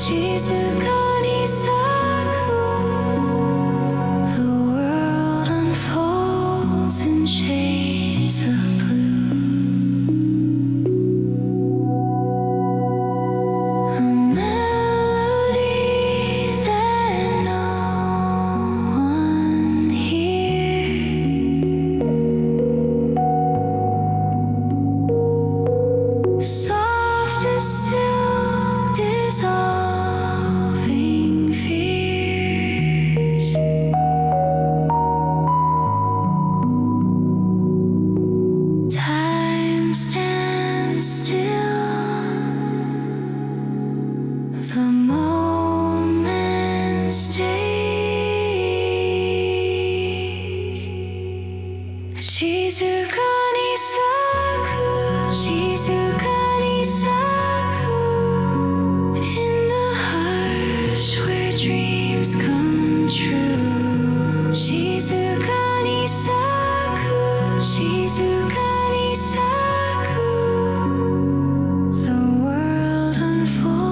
静かに咲く静かに咲く静かに咲く In the hush where dreams come true 静かに咲く静かに咲く The world unfold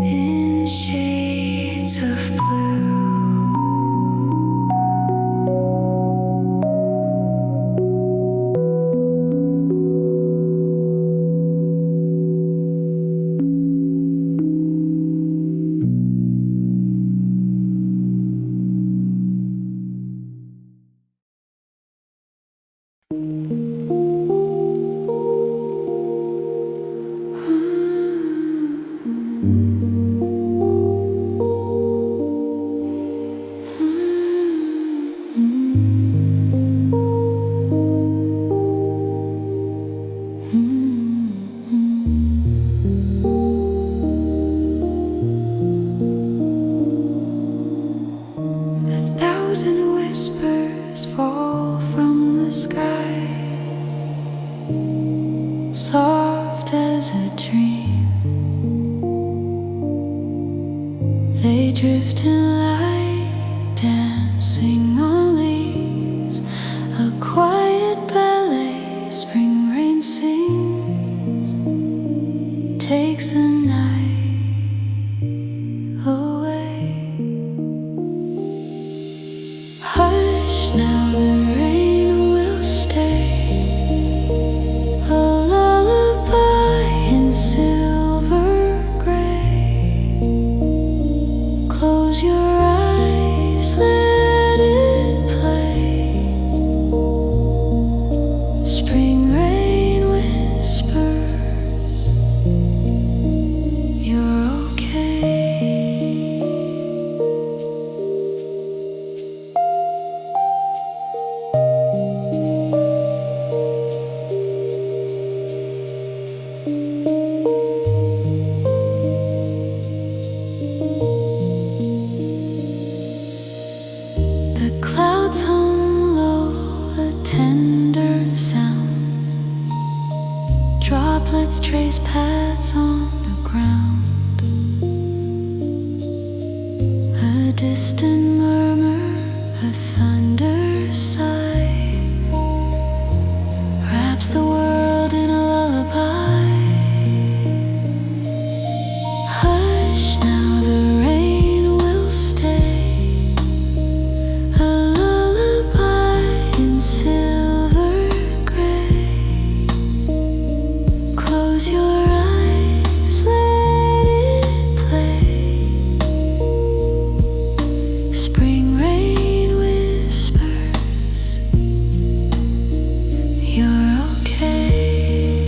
in shades of blue Whispers fall from the sky, soft as a dream. They drift in light, dancing on leaves. A quiet ballet, spring rain sings, takes the night away. Hush now, the rain will stay. A lullaby in silver gray. Close your eyes, let it play. Spring rain whispers, you're okay. The clouds hum low, a tender sound. Droplets trace paths on the ground. A distant murmur, a thunder sigh, wraps the world in a lullaby. Hush now, the rain will stay. A lullaby in silver gray. Close your eyes, let it play. Spring rain whispers, you're okay.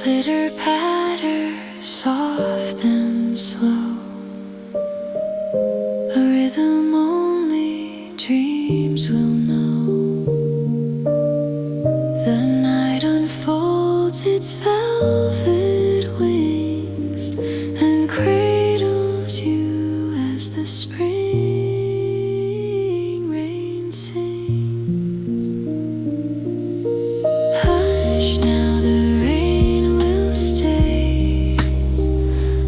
Glitter patter, soft and slow. A rhythm only dreams will know. The night unfolds its velvet wings and cradles you as the spring rain sings. Hush now, the rain will stay.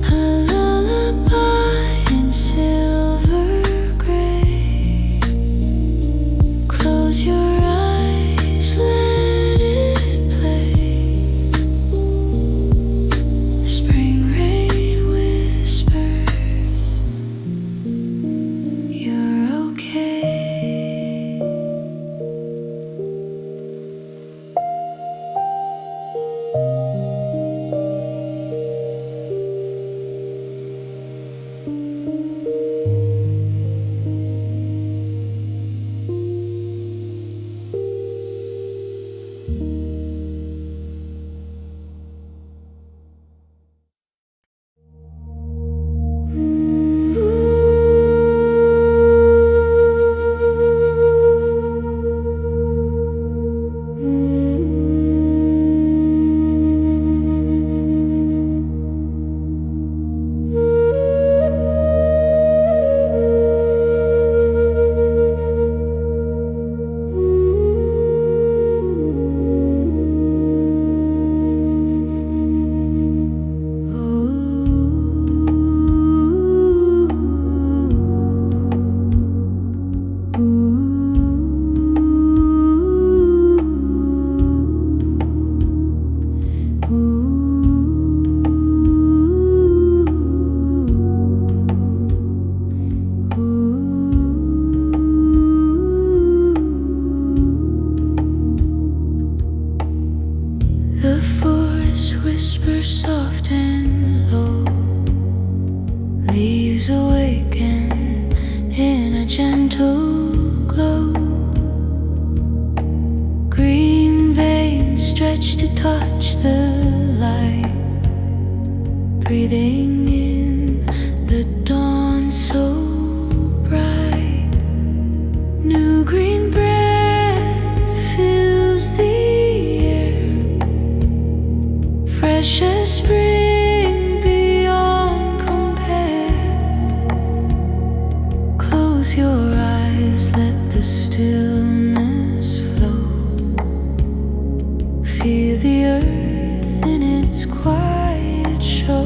A lullaby in silver gray. Close your eyes, let it play. whisper soft and low. Leaves awaken in a gentle glow. Green veins stretch to touch the light, breathing in the dawn so bright. New green breath fills the air, fresh as spring beyond compare. Close your eyes, let the stillness flow. Feel the earth in its quiet show.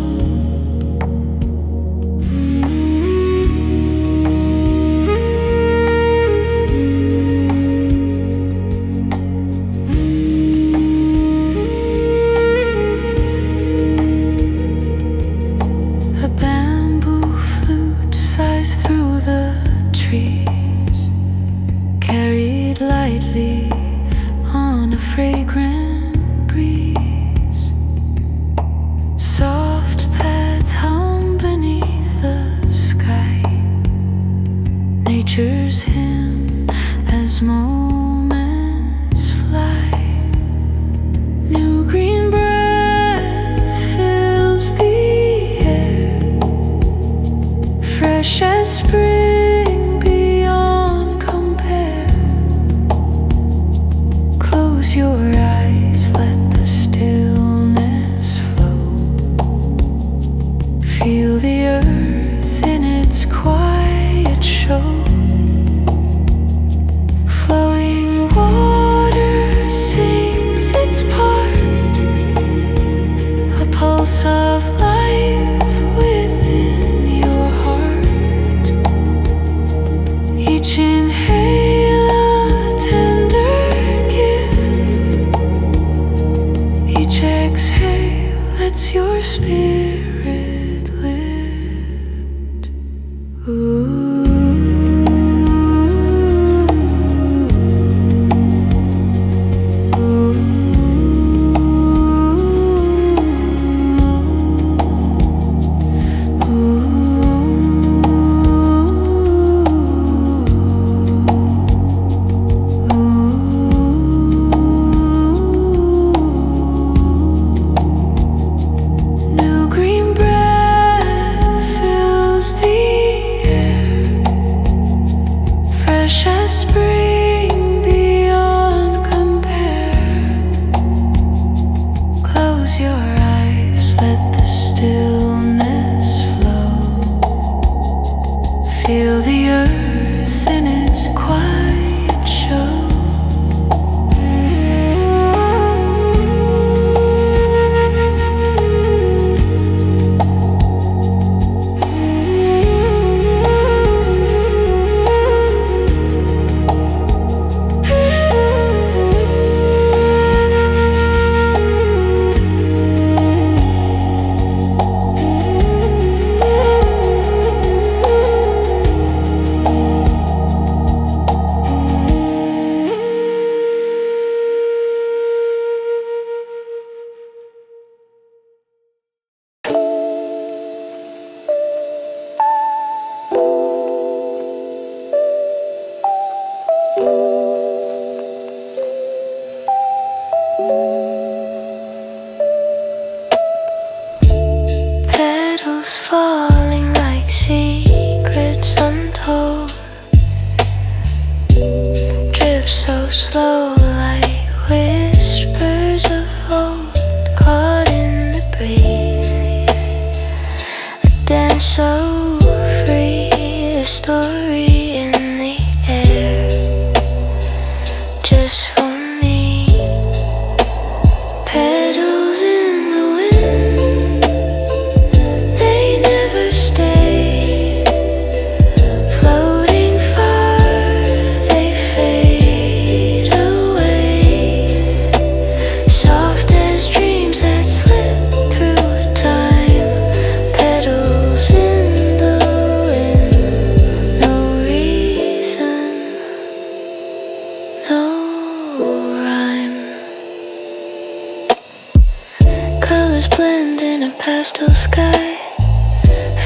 A bamboo flute sighs through the trees, carried lightly on a fragrant breeze. Soft pads hum beneath the sky, nature's hymn as moments fly. New green breath fills the air, fresh as spring beyond compare. Close your eyes, let the stillness flow. Feel the earth in its quiet show. Flowing water sings its part, a pulse of life within your heart. Each inhale a tender gift, each exhale lets your spirit lift. New green breath fills the air, fresh as spring beyond compare. Close your eyes, let the stillness flow. Feel the earth in its quiet show. Petals falling like secrets untold, drip so slow like whispers of old, caught in the breeze. A dance so free, a story in the air, just for me. Petals in the wind, they never stay. Floating far, they fade away. Colors blend in a pastel sky.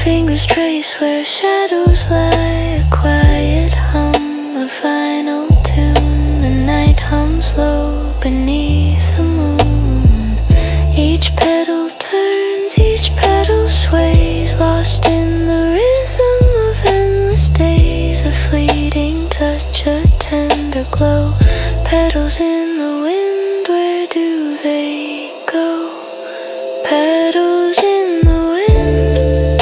Fingers trace where shadows lie. A quiet hum, a final tune. The night hums low beneath the moon. Each petal turns, each petal sways, lost in the rhythm of endless days. A fleeting touch, a tender glow. Petals in the wind, where do they go? Petals in the wind,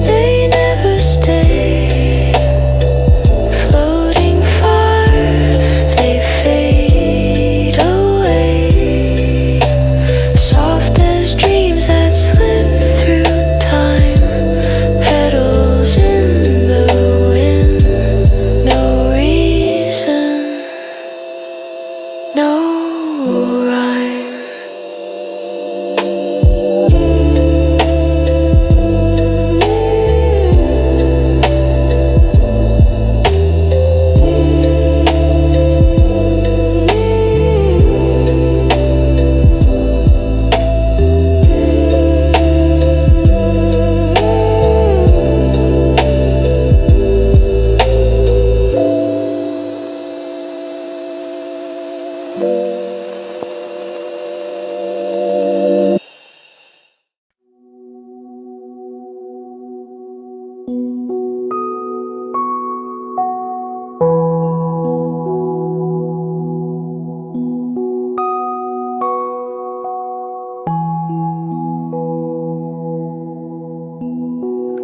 they never stay. Floating far, they fade away. Soft as dreams that slip through time. Petals in the wind, no reason, no rhyme.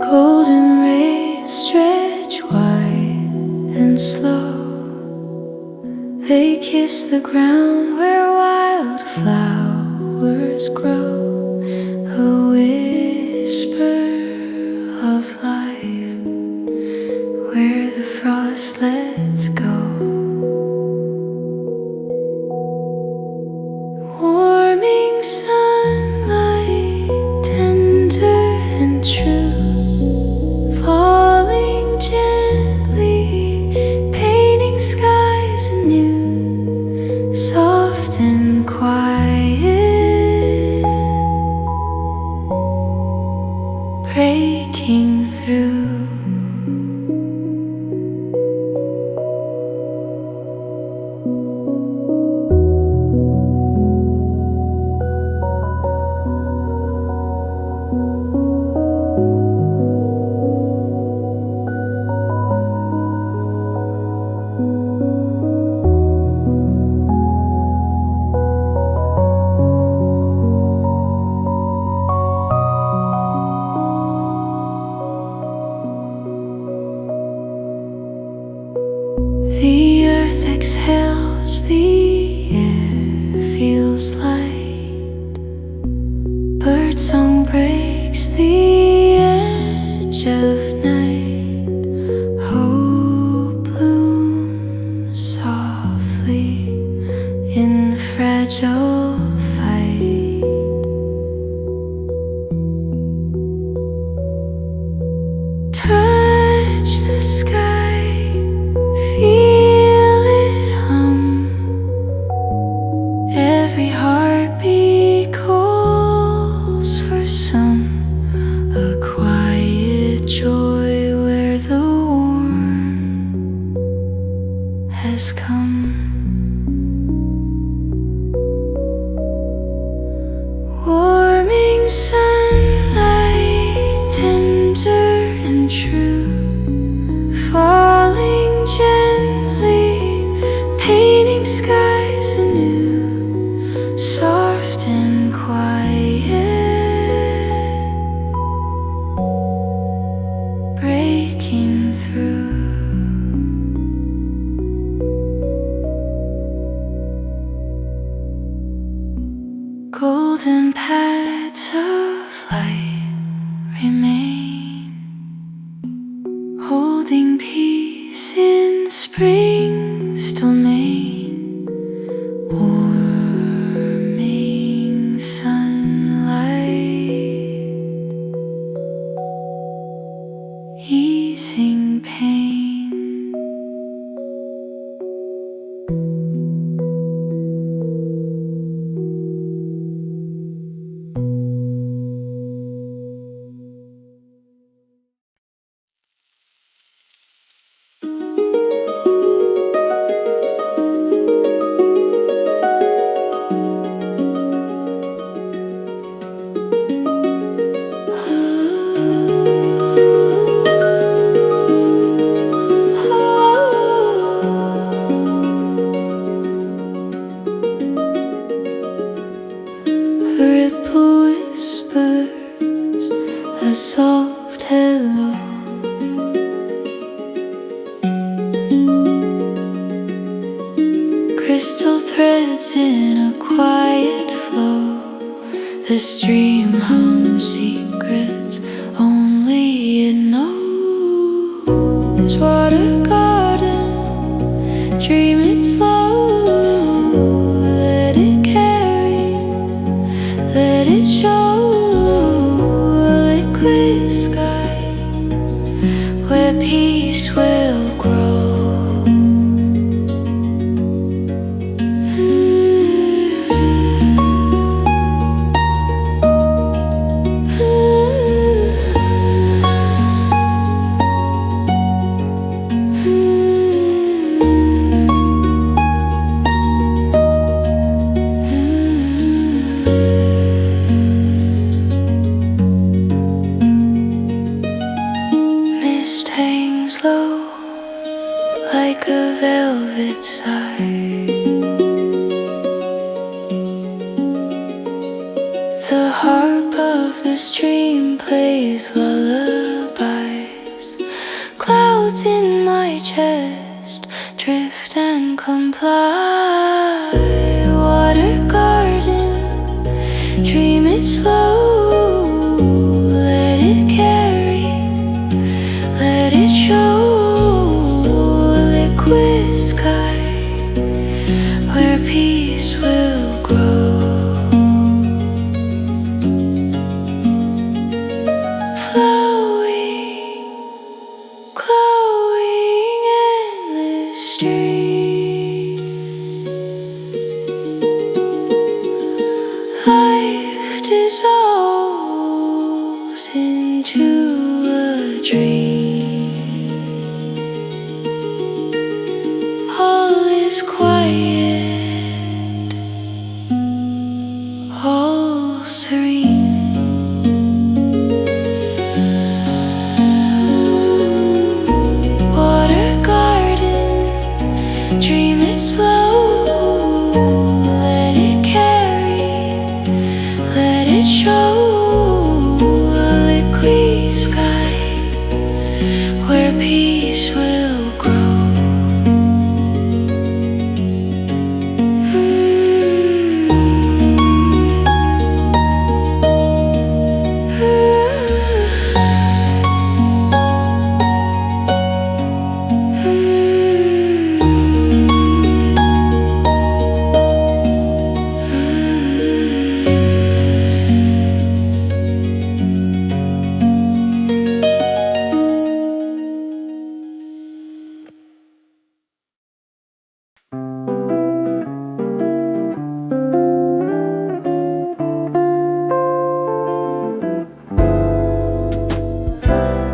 Golden rays stretch wide and slow. They kiss the ground where wildflowers grow. A whisper of life where the frost lets go. Warming sunlight, tender and true, falling gently, painting skies anew, soft and quiet, breaking through. The earth exhales, the air feels light. Birdsong breaks the edge of night. Hope blooms softly in the fragile fight. Touch the sky, feel it hum. Every heartbeat calls for some. A quiet joy where the warm has come. Warming sunlight, tender and true, falling gently, painting skies anew, soft and quiet, breaking through. Golden paths of light remain, holding peace in spring's domain. Warming sunlight, easing pain. crystal threads in a quiet flow. The stream hums secrets only it knows. Water garden, dream it slow. Let it carry, let it show. A liquid sky where peace will grow. Mist hangs low like a velvet sigh. The harp of the stream plays lullabies. Clouds in my chest drift and comply. Water garden, dream it slow. Let it carry, let it show. A liquid sky where peace will grow. Flowing, glowing endless stream. Life dissolves into a dream. All is quiet, all serene. Water garden, dream it slow. Let it carry, let it show. A liquid sky where peace will grow.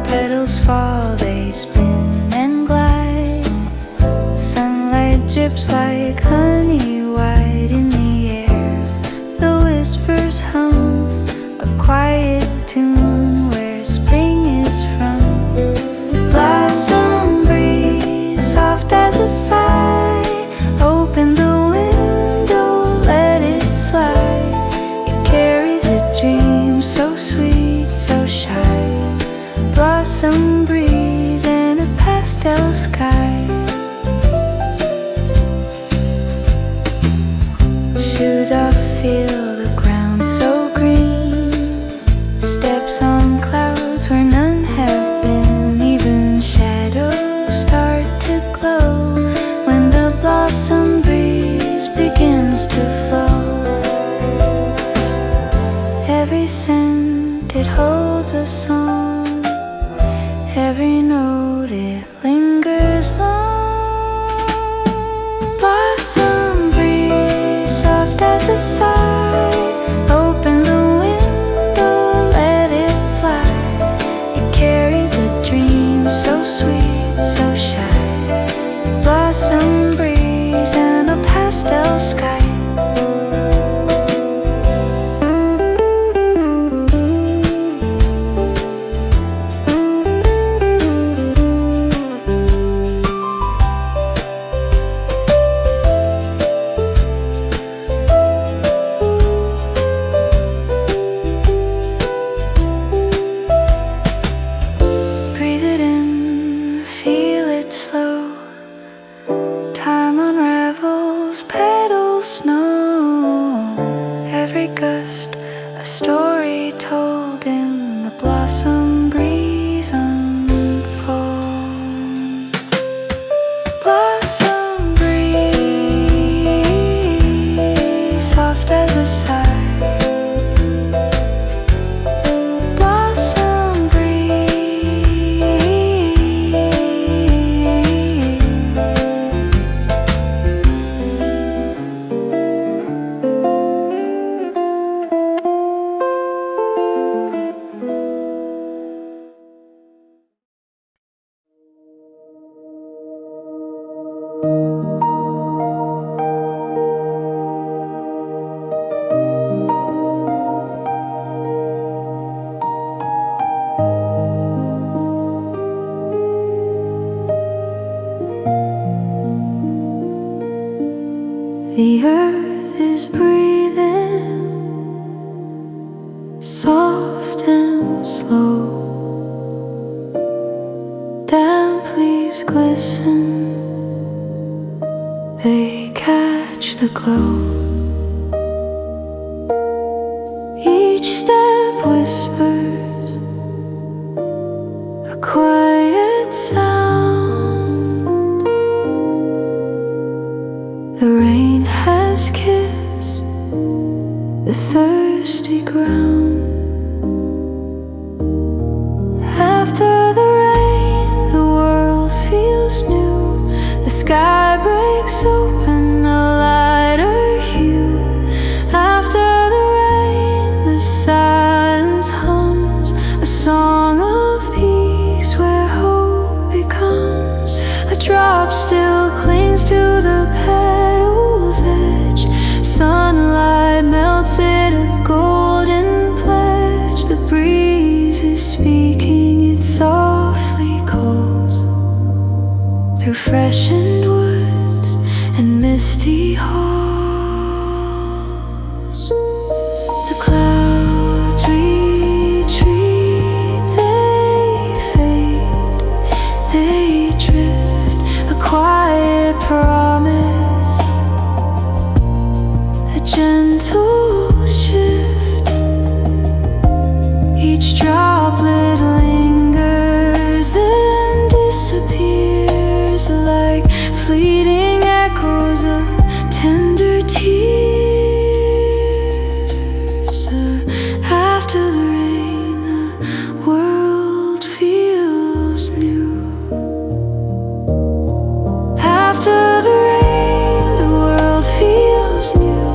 Petals fall, they spin and glide. Sunlight drips like honey white in the air. The whispers hum a quiet tune where spring is from. Blossom breeze, soft as a sigh. Open the window, let it fly. It carries a dream so sweet, so shy. Blossom breeze and a pastel sky. Shoes off, feel the ground so green. Steps on clouds where none have been. Even shadows start to glow when the blossom breeze begins to flow. Every scent, it holds a song. Every note, it lingers long. Blossom breeze, soft as a sigh. Open the window, let it fly. It carries a dream so sweet, so shy. Blossom breeze and a pastel sky. snow. Every gust, a story told in the blossom breeze unfold. Blossom breeze, soft as a sigh. The earth is breathing, soft and slow. Damp leaves glisten, they catch the glow. Each step whispers a quiet sound. The rain has kissed the thirsty ground. After the rain, the world feels new. The sky breaks open, a lighter hue. After the rain, the silence hums a song of peace where hope becomes a drop still clings to the petal's edge. Sunlight melts it, a golden pledge. The breeze is speaking, it softly calls through freshened woods and misty halls. The clouds retreat, they fade, they drift, a quiet promise, a gentle shift. Each droplet lingers, then disappears like fleeting echoes of tender tears. After the rain, the world feels new. After the rain, the world feels new.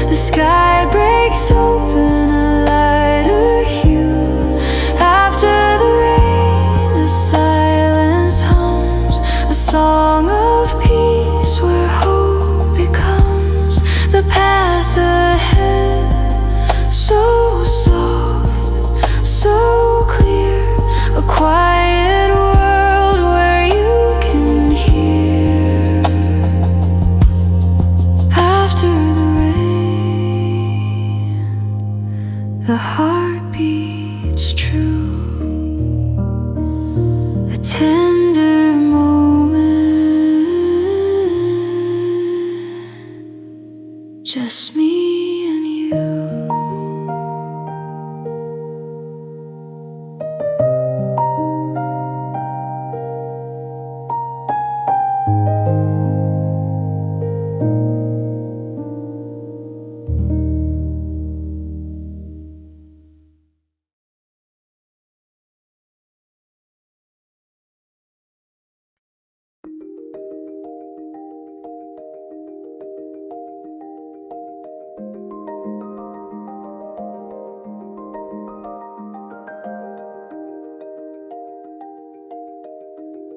The sky breaks open, a lighter hue. After the rain, the silence hums a song of peace where hope becomes the path ahead. So soft, so clear, a quiet world where you can hear. After the rain, the heart beats true. A tender moment, just me and you.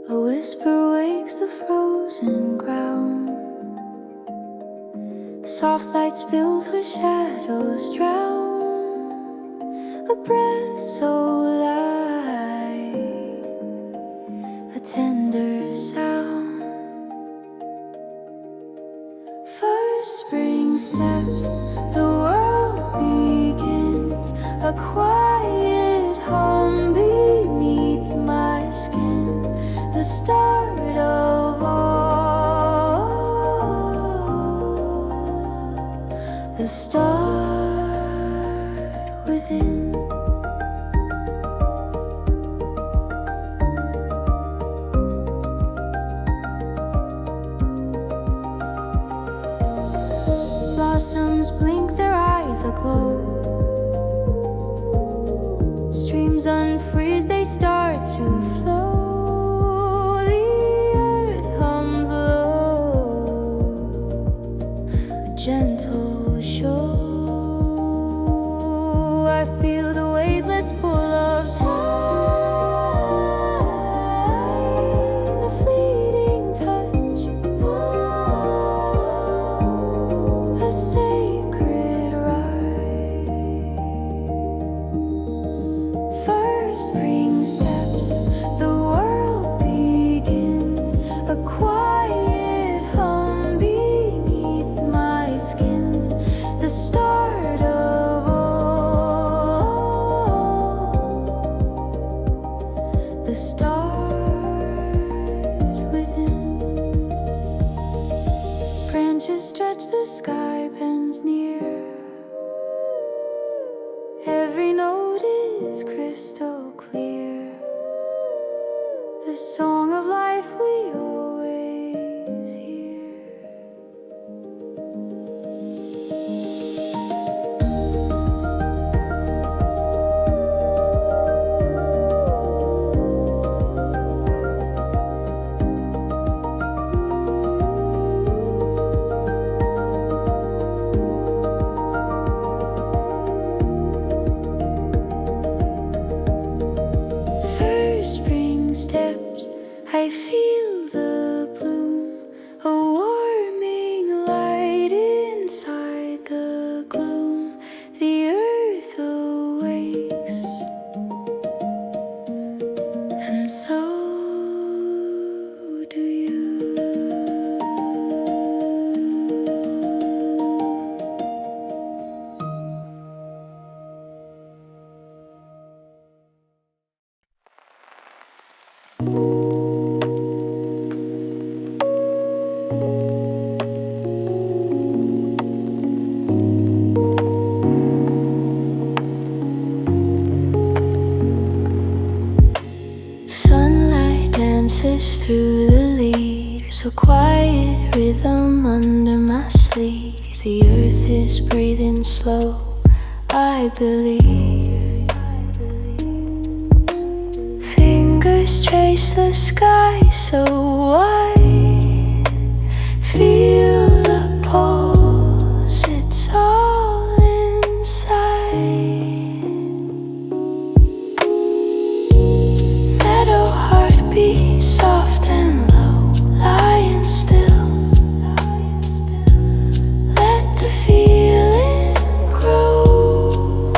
A whisper wakes the frozen ground. Soft light spills where shadows drown. A breath so light, a tender sound. First spring steps, the world begins. A quiet hum beneath my skin. The start of all. the start within. Blossoms blink, their eyes aglow. Streams unfreeze, they start to flow. The earth hums low, a gentle show. I feel the weightless pull of time, the fleeting touch, a sacred rite. First spring steps, the world begins, a quiet hum beneath my skin, the start of all, the start within. Branches stretch, the sky bends near. Every note is crystal clear, the song of life we always hear. First spring steps, I feel the bloom, a warming light inside the gloom. The earth awakes, and so do you. Sunlight dances through the leaves, a quiet rhythm under my sleeve. The earth is breathing slow, I believe. Fingers trace the sky so wide, feel the pulse, it's all inside. Meadow heartbeat, soft and low, lying still. Let the feeling grow.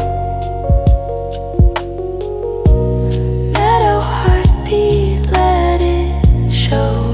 Meadow heartbeat, let it show.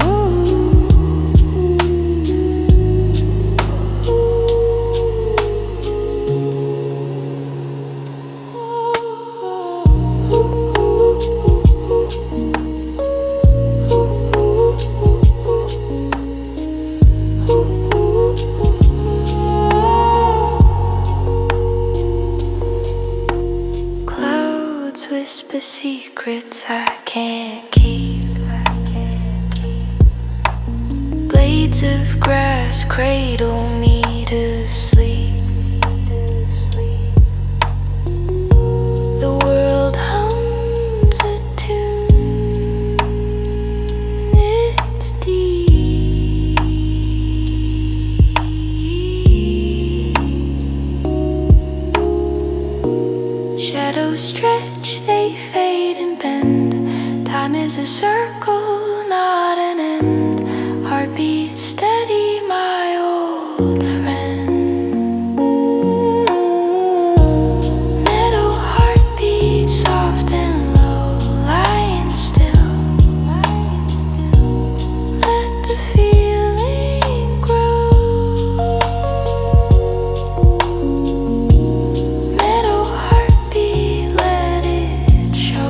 Clouds whisper secrets I can't keep. Blades of grass cradle me to sleep. The world hums a tune, it's deep. Shadows stretch, they fade and bend. Time is a circle, not an end. Heartbeat steady, my old friend. Meadow heartbeat, soft and low, lying still. Let the feeling grow. Meadow heartbeat, let it show.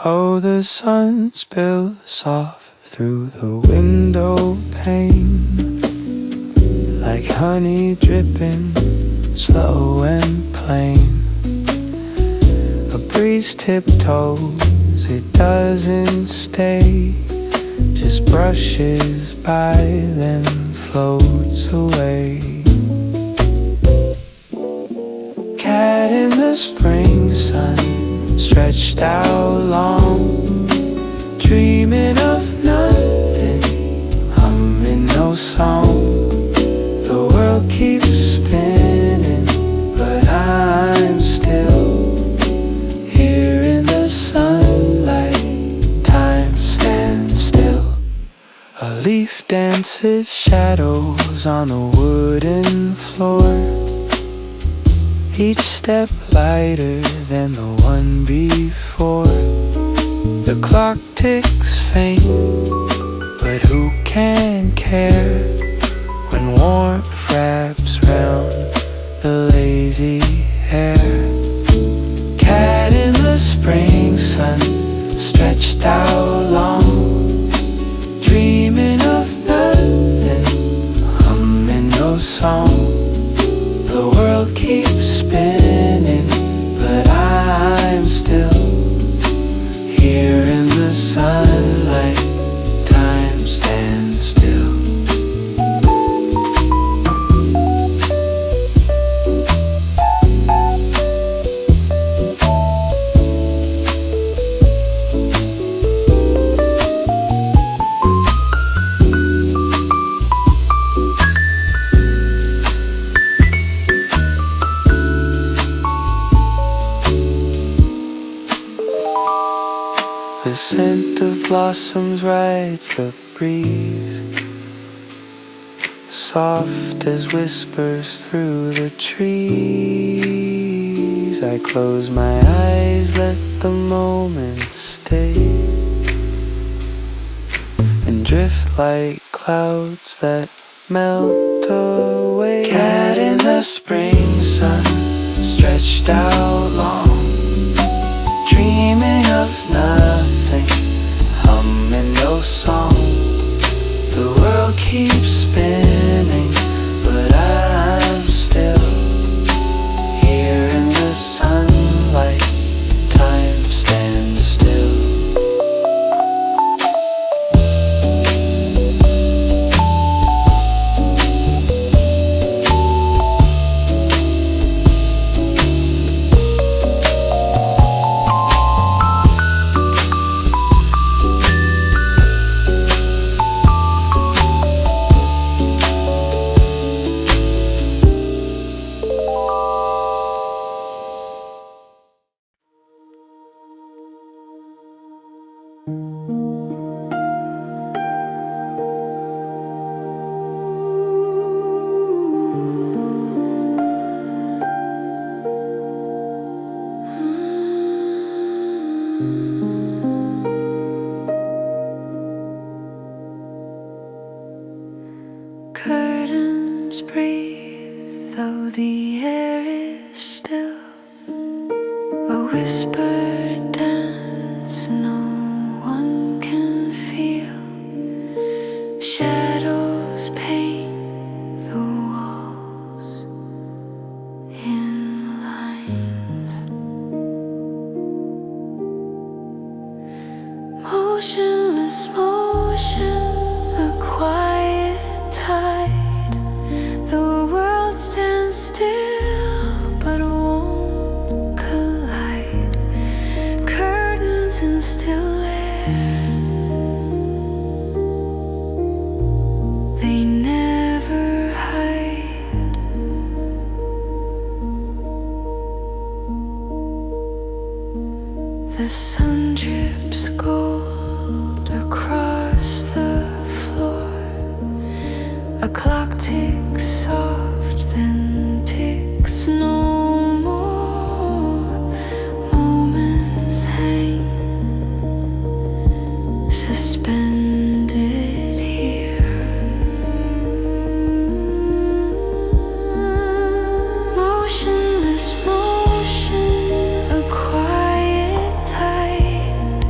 Oh, the sun spills soft through the window pane, like honey dripping slow and plain. A breeze tiptoes, it doesn't stay, just brushes by then floats away. Cat in the spring sun, stretched out long, dreaming of nothing, humming no song. The world keeps spinning, but I'm still here in the sunlight. Time stands still. A leaf dances shadows on the wooden floor, each step lighter than the one before. The clock ticks faint, but who can care when warmth wraps round the lazy hair? Cat in the spring sun, stretched out long, dreaming of nothing, humming no song. The world keeps spinning, but I'm still here in the sunlight. Time stands still. The scent of blossoms rides the breeze, soft as whispers through the trees. I close my eyes, let the moment stay, and drift like clouds that melt away. Cat in the spring sun, stretched out long, dreaming of nothing, humming no song. The world keeps spinning, but I'm still here in the sunlight. Time stands still. Curtains breathe, though the air is still. A whispered dance no one can feel. Shadows paint the walls in lines. Motionless motion, a quiet tide. The world stands still, but won't collide. Curtains in still air, they never hide. The sun drips gold across the floor. A clock ticks soft, then ticks no more. Moments hang suspended here. Motionless motion, a quiet tide.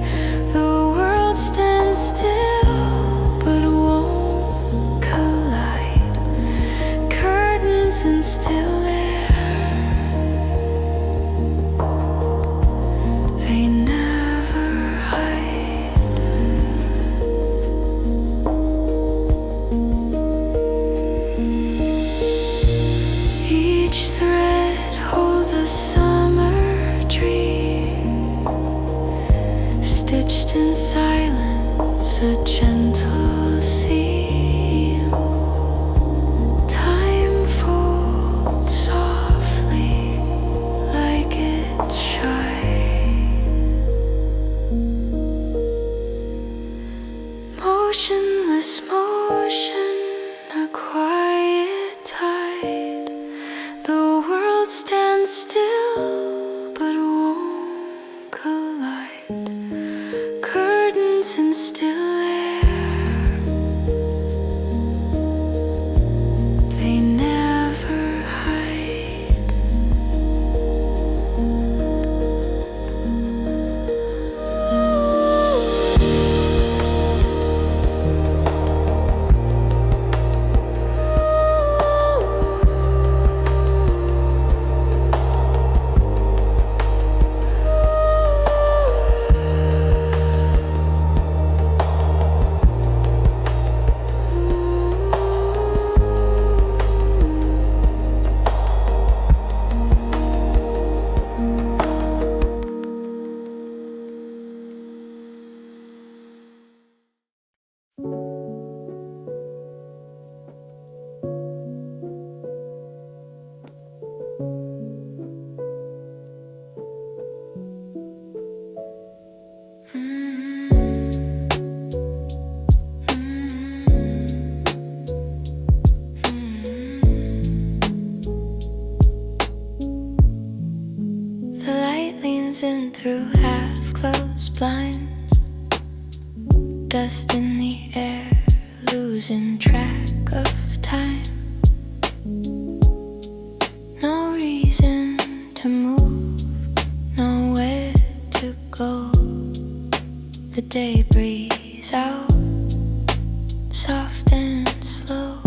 world stands still but won't collide. Curtains and still air, they never hide. The light leans in through half-closed blinds, dust in the air, losing track of time. No reason to move, nowhere to go. The day breathes out, soft and slow.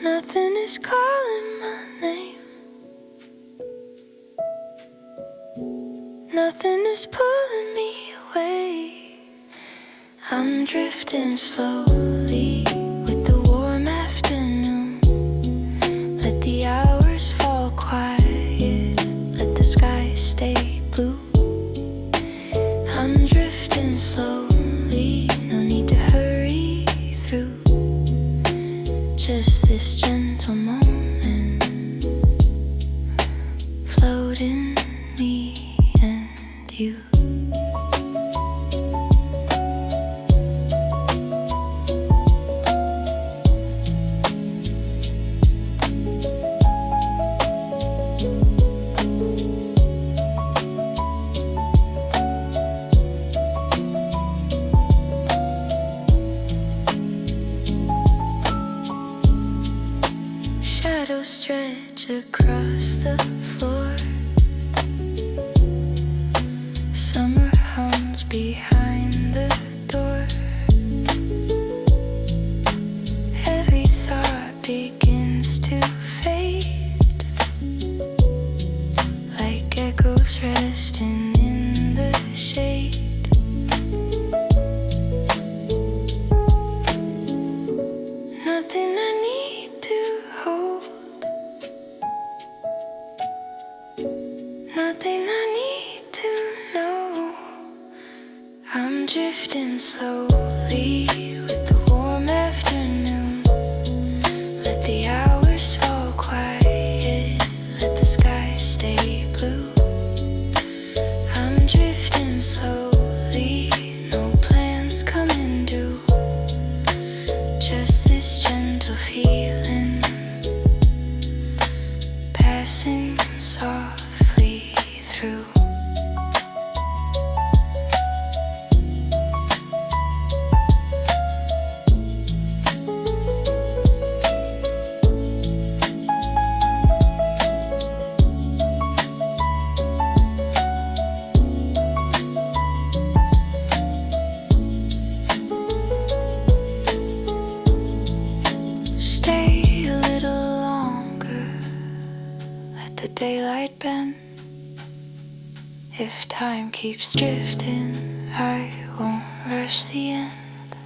Nothing is calling my name, nothing is pulling me away. I'm drifting slowly with the warm afternoon. Let the hours fall quiet, let the sky stay blue. I'm drifting slowly, no need to hurry through. Just this gentle moment, floating me and you. Shadows stretch across the floor. Summer hums behind the door. Every thought begins to fade, like echoes resting in the shade. Nothing I need to hold, nothing I need to know. I'm drifting slowly with the warm afternoon. Let the hours fall quiet, let the sky stay blue. I'm drifting slowly, no plans coming due. Just this gentle feeling, passing softly through. Stay a little longer, let the daylight bend. If time keeps drifting, I won't rush the end.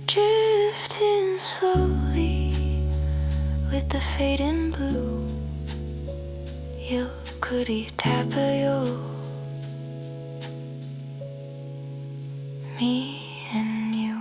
Drifting slowly with the fading blue. Yukuri tapayo, me and you.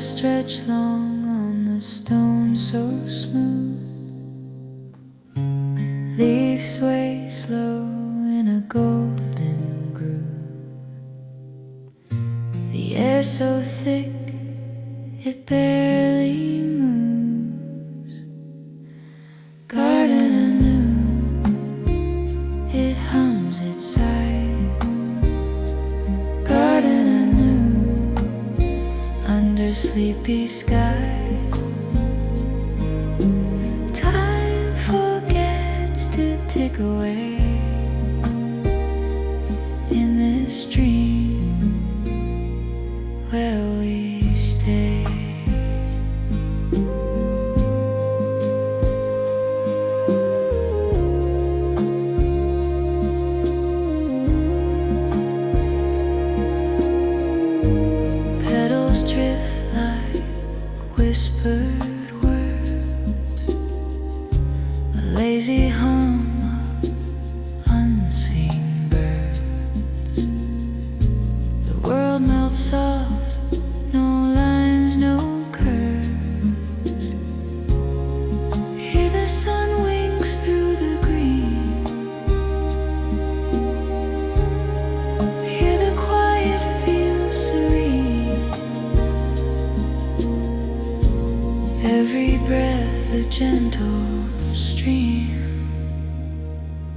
stretch long on the stone so smooth. Leaves sway slow in a golden groove. The air so thick it barely moves. Garden anew, it hums its sighs. Garden anew, under sleepy skies. Time forgets to tick away in this dream where we stay. Petals drift like whispered words, a lazy hum of unseen birds. The world melts soft, no lines, no curves. Hear the sun winks through the green. Hear the quiet feel serene. Every breath a gentle stream.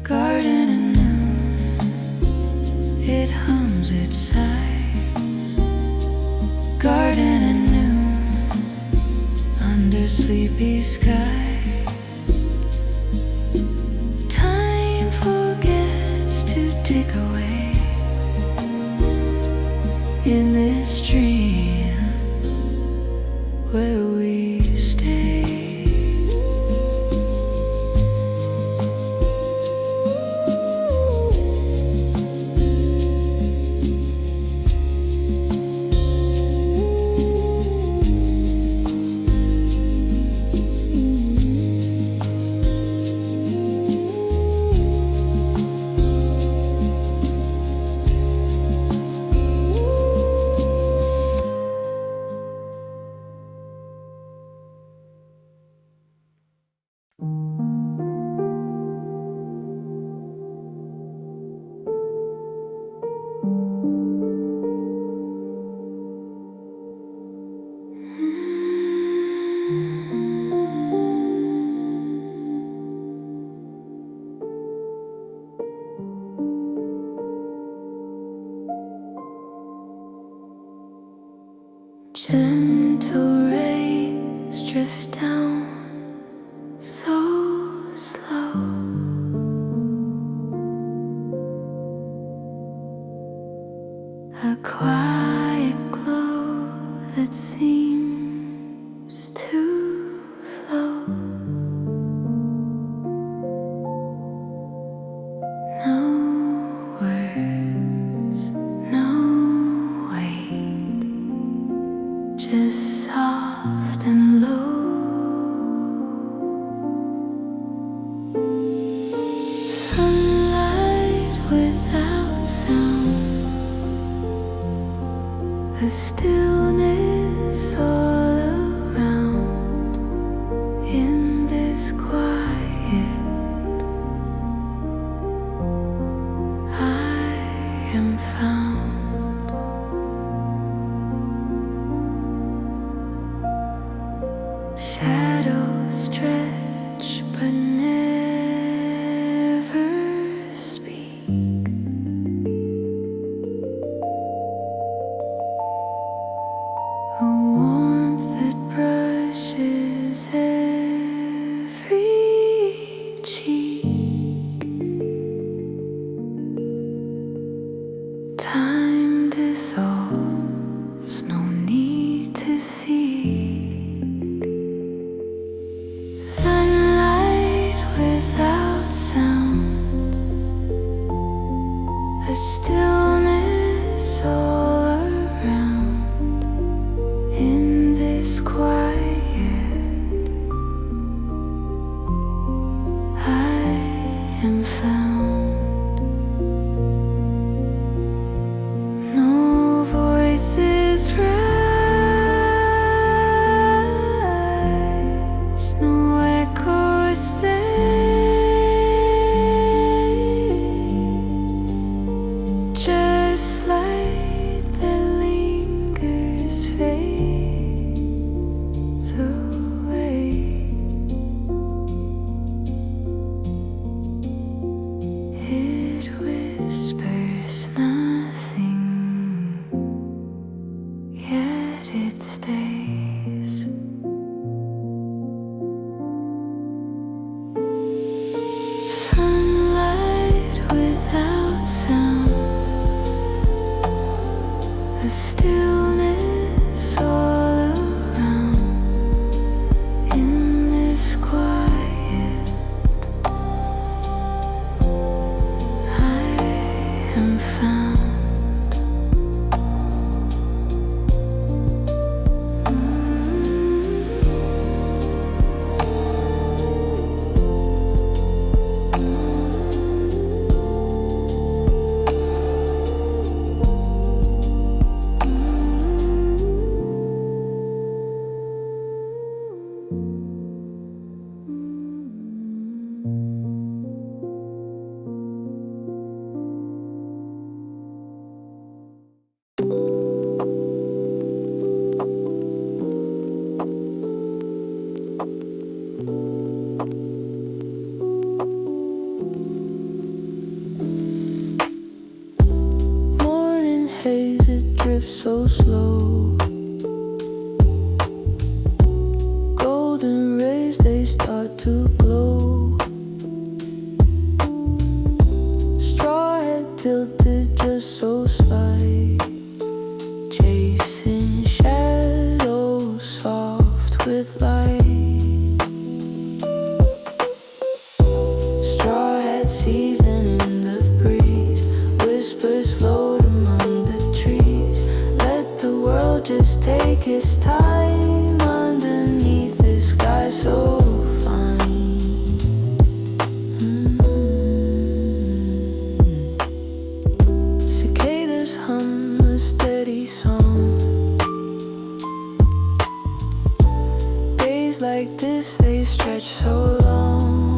Garden anew, it hums its sighs. Garden anew, under sleepy skies. Time forgets to tick away in this dream where we stay. Gentle rays drift down so slow. A quiet glow that seems to flow. No words, no weight, just soft and low. Sunlight without sound, a stillness all around. In this quiet, I am found. Shadows stretch but never speak. A warmth that brushes every cheek. Time dissolves, no need to seek. Sunlight with Sunlight without sound, a stillness all around. In this quiet, I am found. Morning haze, it drifts so slow. Golden rays, they start to glow. Straw hat tilted just so slight, chasing shadows soft with light. Straw hat season in the breeze, whispers float among the trees. Let the world just take its time underneath the sky so fine. Cicadas hum a steady song. Days like this, they stretch so long.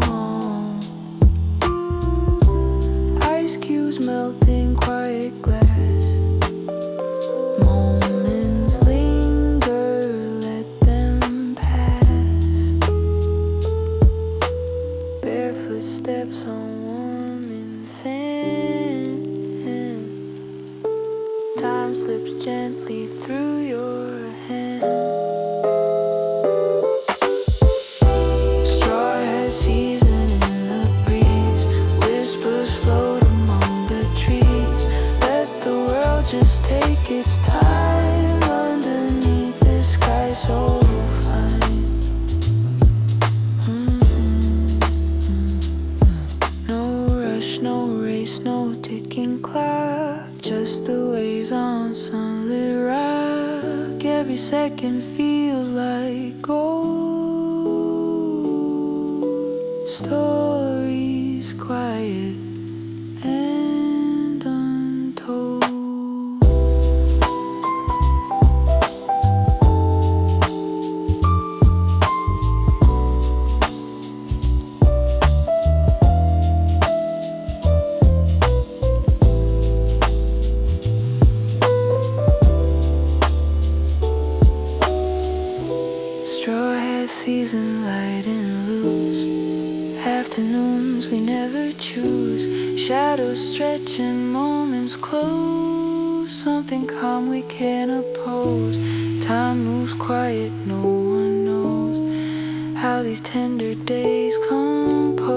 Ice cubes melting quiet glass. Moments linger, let them pass. Barefoot steps on warm sand. Time slips gently through your hand. Straw hat season in the breeze, whispers float among the trees. Let the world just take its time underneath the sky so fine. No rush, no race, no ticking clock, just the waves on sunlit rock. Every second feels like gold. Stories quiet and untold. Straw hat season light and loose. Afternoons we never choose. Shadows stretch and moments close. Something calm we can't oppose. Time moves quiet, no one knows how these tender days compose.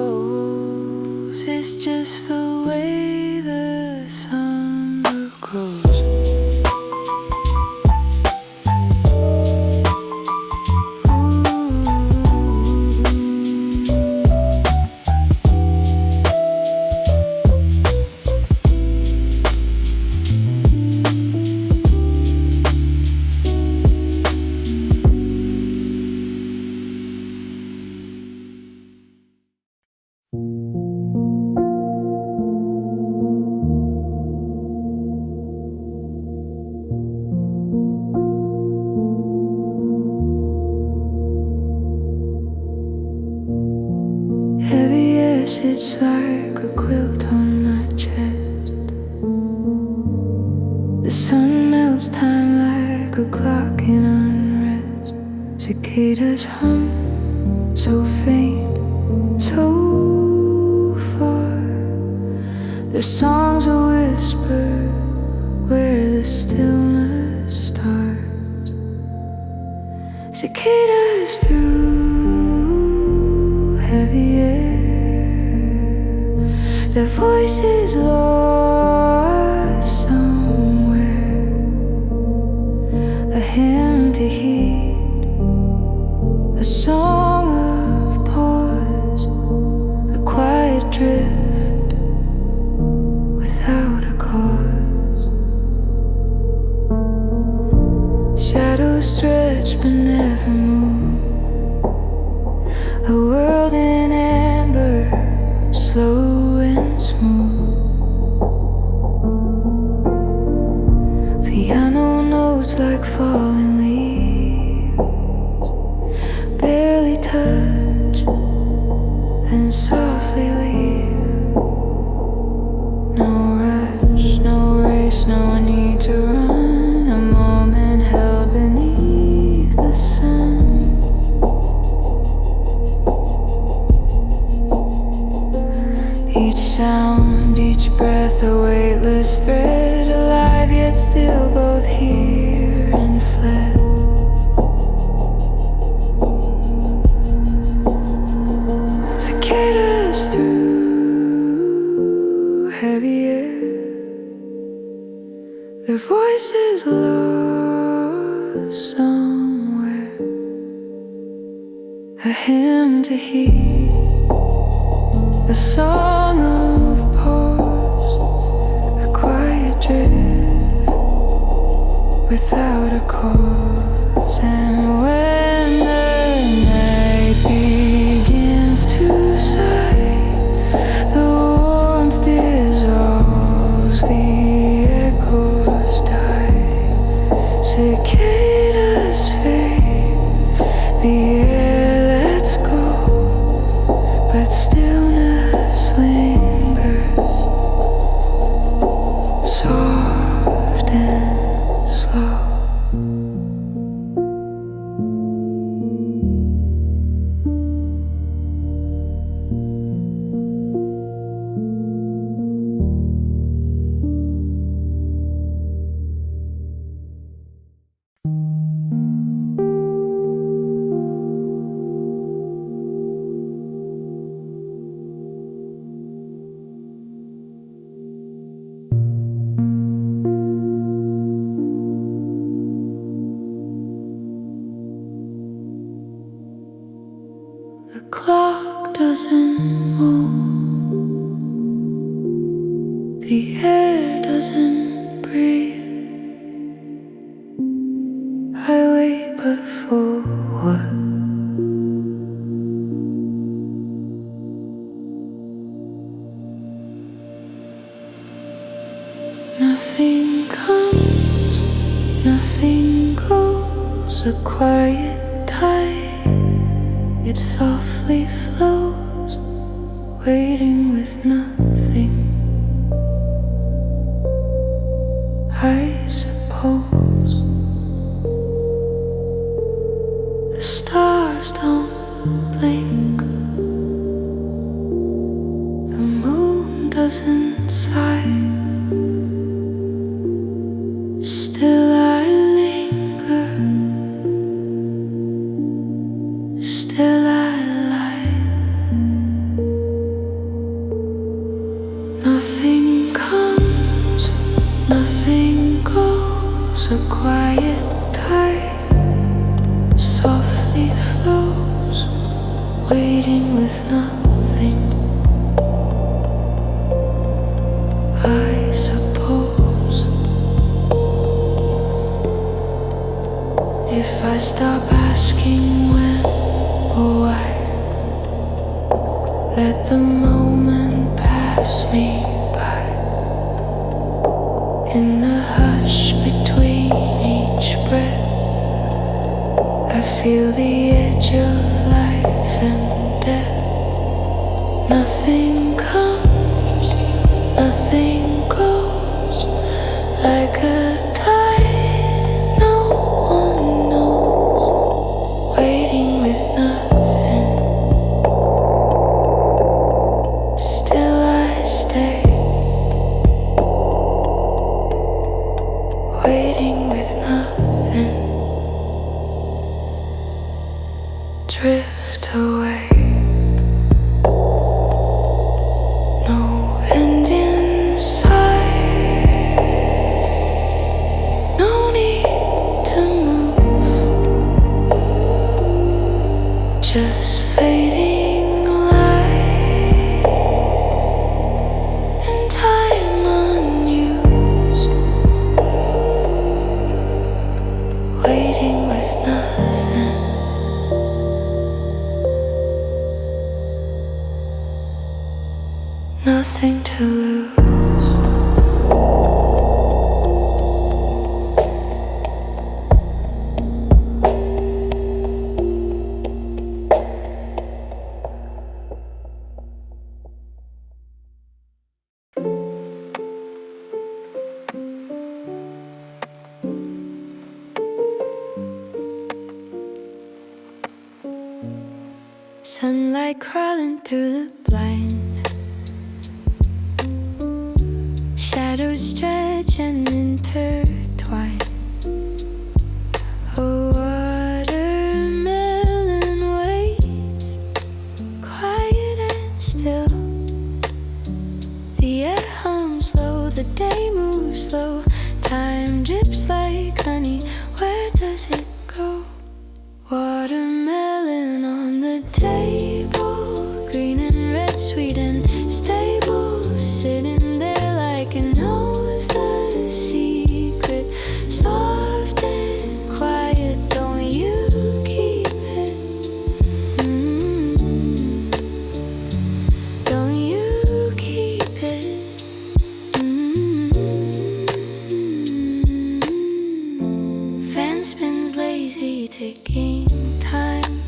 It's just the way the summer grows. Heavy air sits like a quilt on my chest. The sun melts time like a clock in unrest. Cicadas hum so faint, so far. Their songs a whisper where the stillness starts. Cicadas through heavy air. Their voices lost somewhere, a hymn to heed, a song of pause, a quiet drift without a cause. Shadows stretch but never move, a world in amber, slow and smooth. Piano notes like falling leaves, barely touch, then softly leave. No rush, no race, no need to run, a moment held beneath the sun. Each sound, each breath, a weightless thread, alive yet still both here and fled. Cicadas through heavy air, their voices lost somewhere, a hymn to hear, a song of pause, a quiet drift without a cause. And when the night begins to sigh, the warmth dissolves, the echoes die, cicadas fade, the air lets go, but stillness lingers, soft and slow. The clock doesn't move, the air doesn't breathe. I wait, but for what? Nothing comes, nothing goes, a quiet tide. It softly flows, waiting with nothing. I suppose the stars don't blink, the moon doesn't sigh. Still I linger, still I lie. Nothing comes, nothing goes, a quiet tide softly flows, waiting with nothing. I suppose if I stop asking when or why, let the moment pass me by. In the hush between each breath, I feel the edge of life and death. Nothing comes, nothing goes, like a tide no one knows, waiting with nothing. Still I stay, waiting with nothing. Drift away, no just fading light and time unused, waiting with nothing, nothing to lose. Sunlight crawling through the blinds, shadows stretch and intertwine. A watermelon waits, quiet and still. The air hums low, the day moves slow. Time drips like honey, where does it go? Watermelon on the table, green and red, sweet and stable, sitting there like it knows the secret. Soft and quiet, don't you keep it. Don't you keep it. Fan spins lazy, ticking time.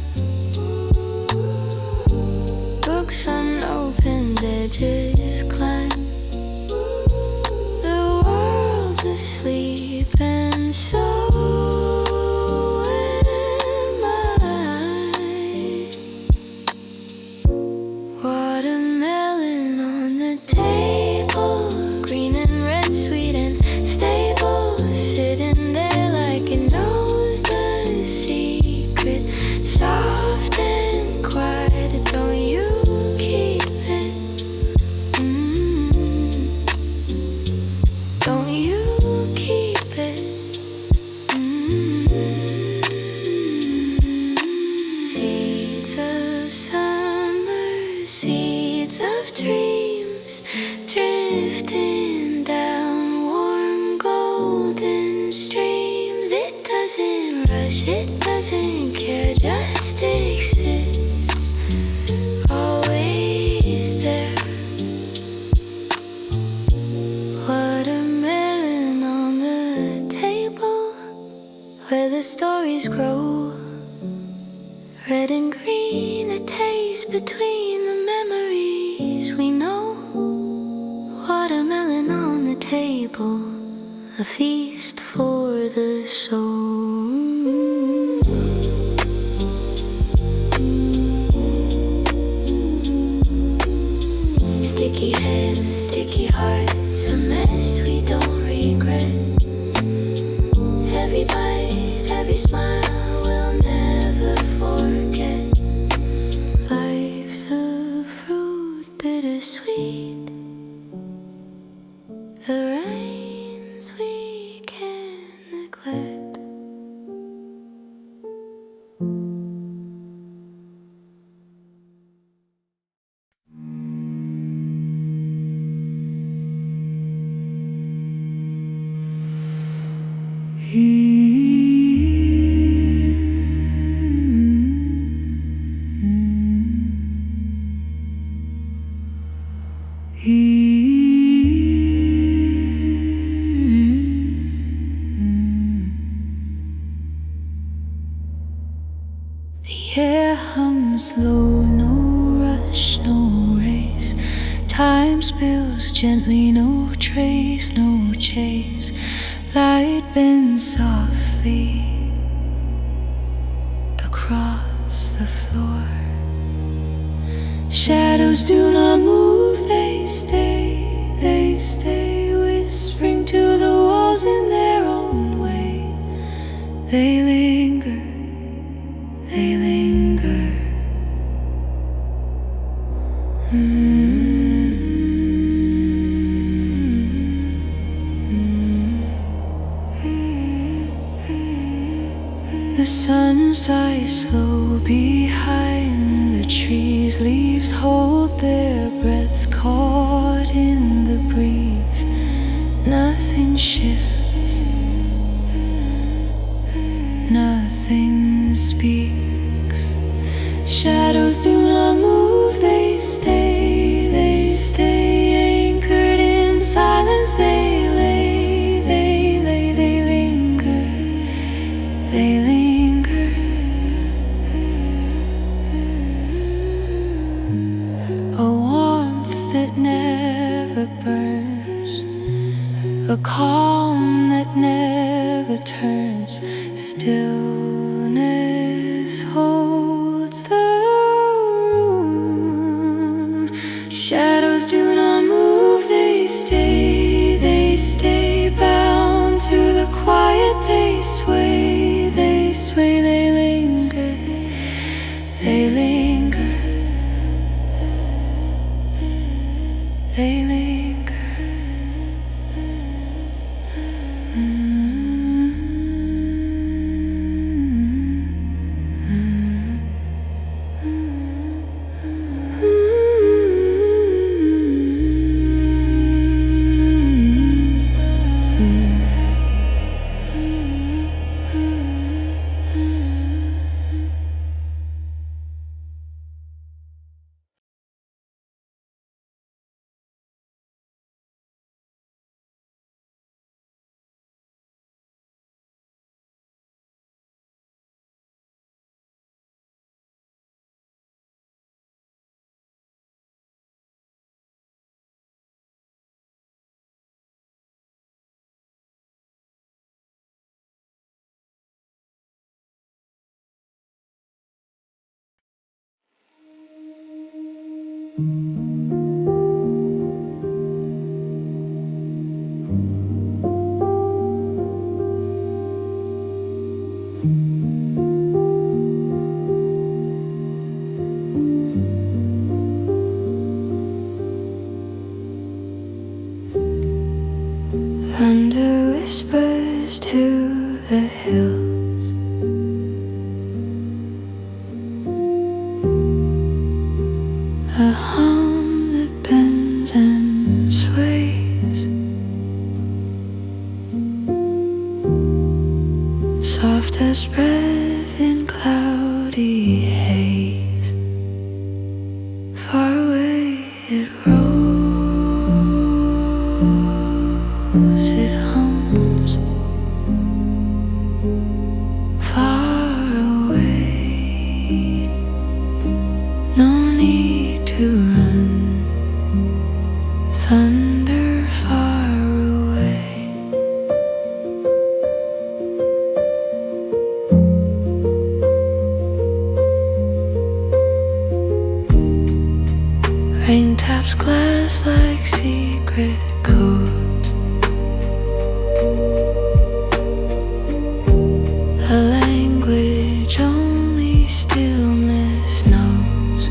Books unopened, edges climb. The world's asleep and so am I. Watermelon on the table, green and red, sweet and stable, sitting there like it knows the secret. Soft and quiet, don't you keep it. Don't you keep it. Seeds of summer, seeds of dreams, drifting down warm golden streams. It doesn't rush, it doesn't care, just exists, always there. Watermelon on the table, where the stories grow. Red and green, a taste between the memories we know. Watermelon on the table, a feast for the soul. Sticky hands, sticky hearts, a mess we don't regret. Every bite, every smile we'll never forget. Life's a fruit, bittersweet. The rains we can't neglect. The air hums low, no rush, no race. Time spills gently, no trace, no chase. Light bends softly across the floor. Shadows do not move, they stay, whispering to the walls in their own way. They linger, they linger. The sun sighs slow behind hold their breath caught in the breeze. Nothing shifts, nothing speaks. Shadows do not move, they stay anchored in silence. They linger, they linger. A warmth that never burns, a calm that never turns. Stillness holds the room. Shadows do not move, they stay bound to the quiet. They sway, they linger, they linger, they linger. Thunder whispers to the hills. A hum that bends and sways. Soft as breath in cloudy haze. Far away it rolls, it hums. Far away, no need to run. Thunder far away. Rain taps glass like secret codes. A language only stillness knows.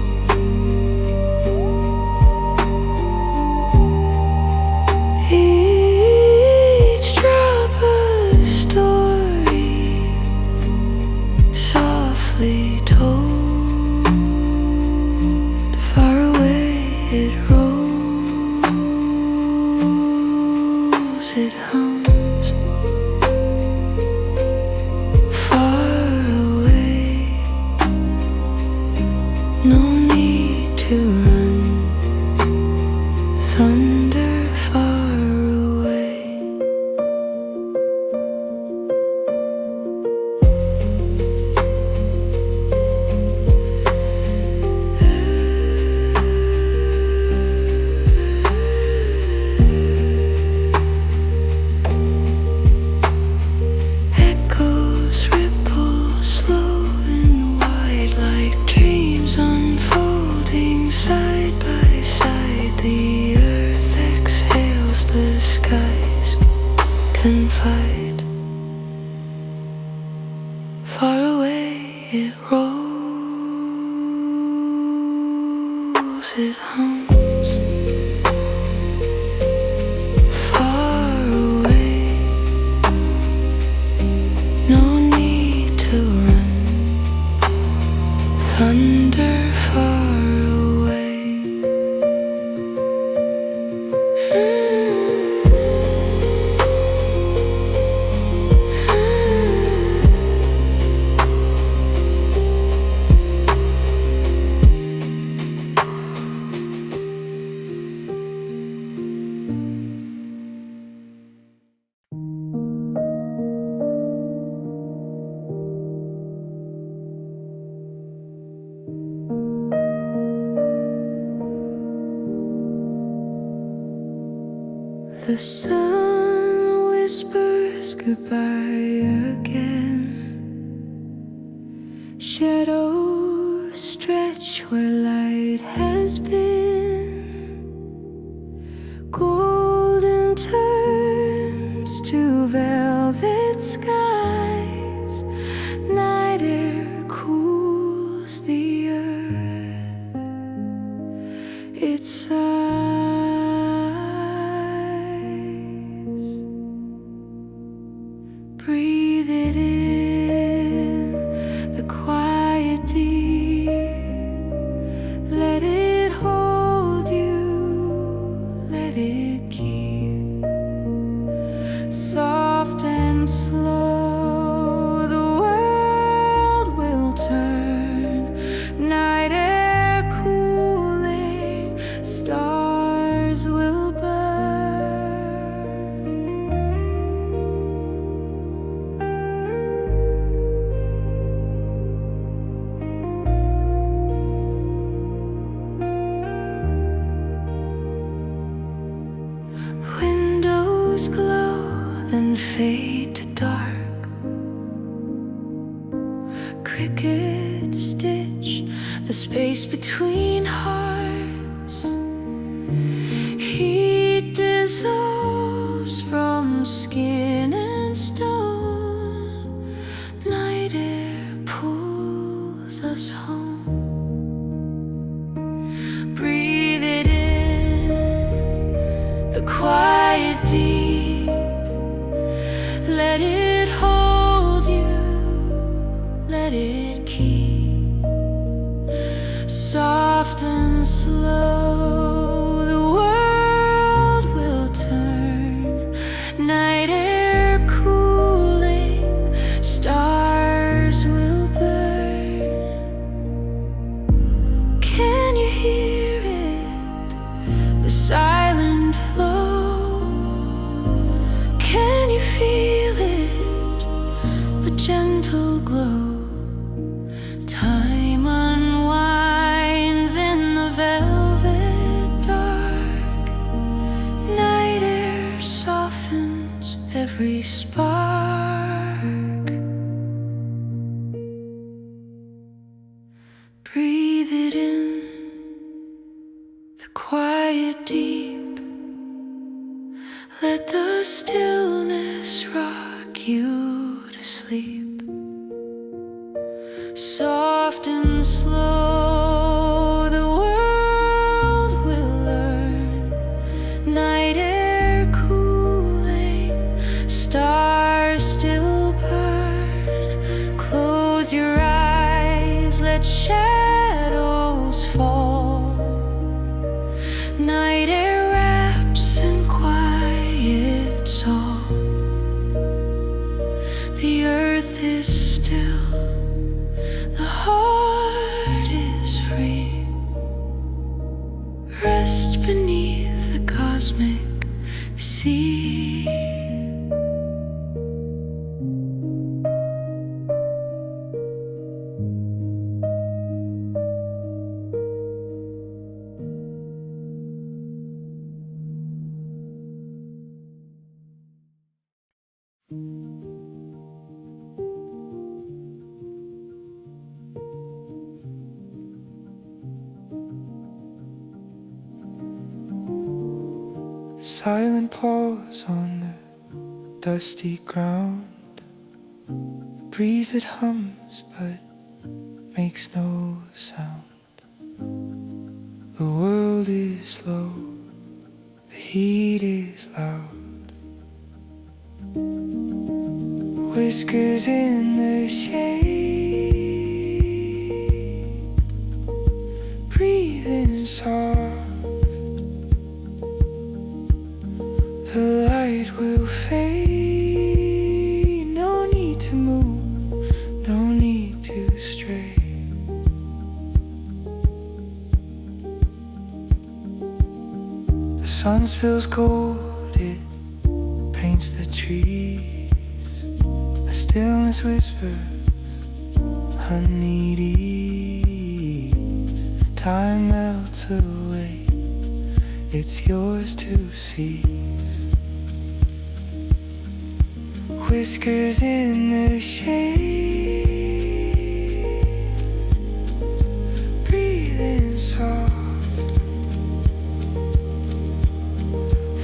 Each drop a story, softly told. Far away it rolls, it hums. Far away, no need to run. Thunder far away. Echoes ripple slow and wide like dreams unfolding side by side. The earth exhales, the skies confide. Far away it rolls, it hums. Far away, no need to run. Thunder far away. The sun whispers goodbye again. Shadows stretch where light has been. Golden turns to velvet skies. Night air cools the earth. It sighs. Breathe it in, the quiet deep. Let it hold you, let it keep. Soft and slow, the world will turn. Night air cooling, stars will burn. Windows glow, then fade to dark. Crickets stitch the space between hearts. Heat dissolves from skin and stone. Night air pulls us home. Breathe it in, the quiet deep. Let it hold you, let it keep. Soft and slow, the world will turn. Night air cooling, stars will burn. Can you hear it? The silent flow. Can you feel it? The gentle glow. Time unwinds in the velvet dark. Night air softens every spark. Breathe it in, the quiet deep. Let the stillness rock you to sleep. Soft and slow, the world will learn. Night air cooling, stars still burn. Close your eyes, let shadows fall. Night air wraps in quiet song. The earth is still, the heart is free. Rest beneath the cosmic sea. Silent pause on the dusty ground. A breeze that hums but makes no sound. The world is low, the heat is loud. Whiskers in the shade, breathing soft. The light will fade. No need to move, no need to stray. The sun spills gold, it paints the trees. A stillness whispers honeyed ease. Time melts away, it's yours to seize. Whiskers in the shade, breathing soft.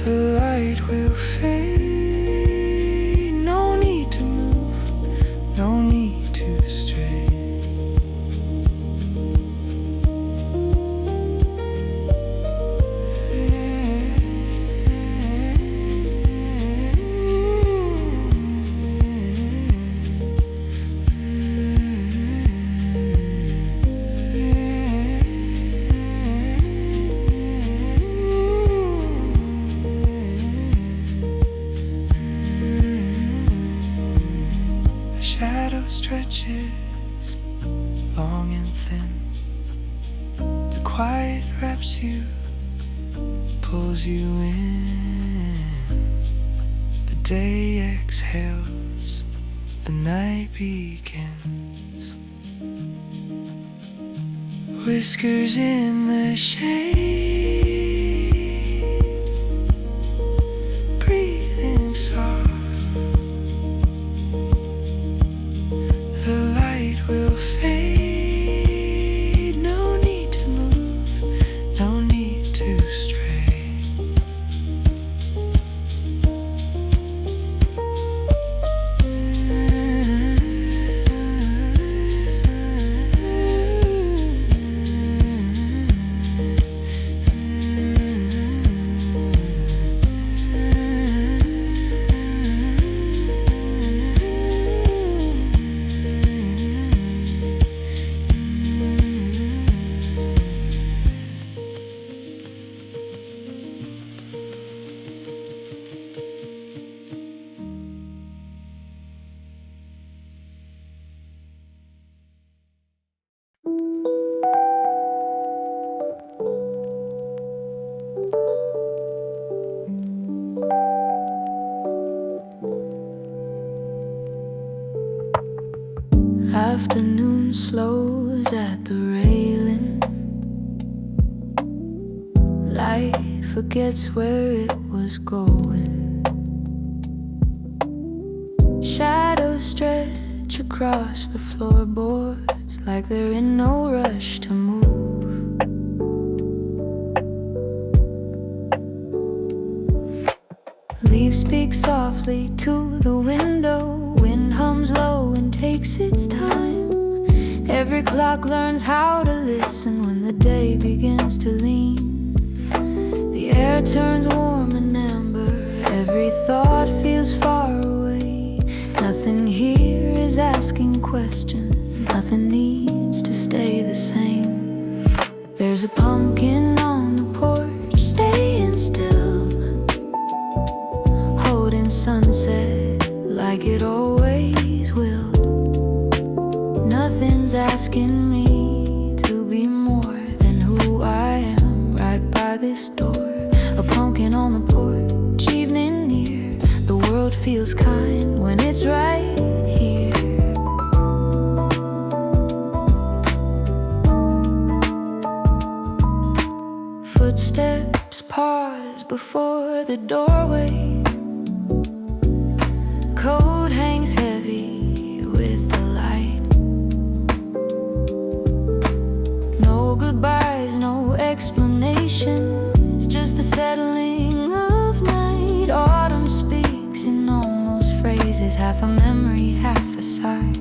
The light will fade. No need to move, no need to stray. Shadow stretches long and thin. The quiet wraps you, pulls you in. The day exhales, the night begins. Whiskers in the shade, breathing soft. The light will fade. No need to move, no need to stray. Afternoon slows at the railing. Life forgets where it was going. Shadows stretch across the floorboards like they're in no rush to move. Leaves speak softly to the window. Wind hums low and takes its time. Every clock learns how to listen when the day begins to lean. The air turns warm and amber. Every thought feels far away. Nothing here is asking questions. Nothing needs to stay the same. There's a pumpkin on the porch, staying still, holding sunset like it always will. Nothing's asking me to be more than who I am right by this door. A pumpkin on the porch, evening near. The world feels kind when it's right here. Footsteps pause before the doorway. Coat hangs heavy with the light. No goodbyes, no explanations, just the settling of night. Autumn speaks in almost phrases, half a memory, half a sigh.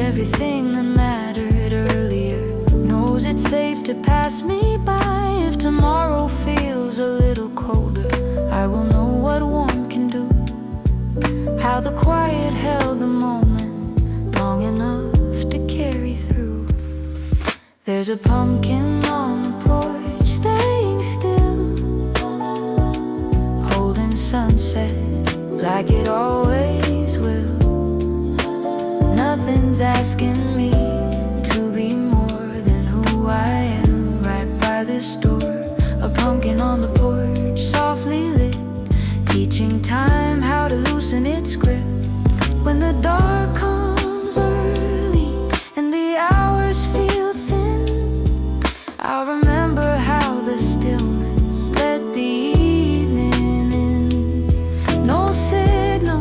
Everything that mattered earlier knows it's safe to pass me by. If tomorrow feels a little colder, I will know what warmth can do. How the quiet held the moment long enough to carry through. There's a pumpkin on the porch, staying still, holding sunset like it always will. Nothing's asking me to be more than who I am right by this door. A pumpkin on the porch, softly lit, teaching time how to loosen its grip. When the dark comes early and the hours feel thin, I'll remember how the stillness let the evening in. No signal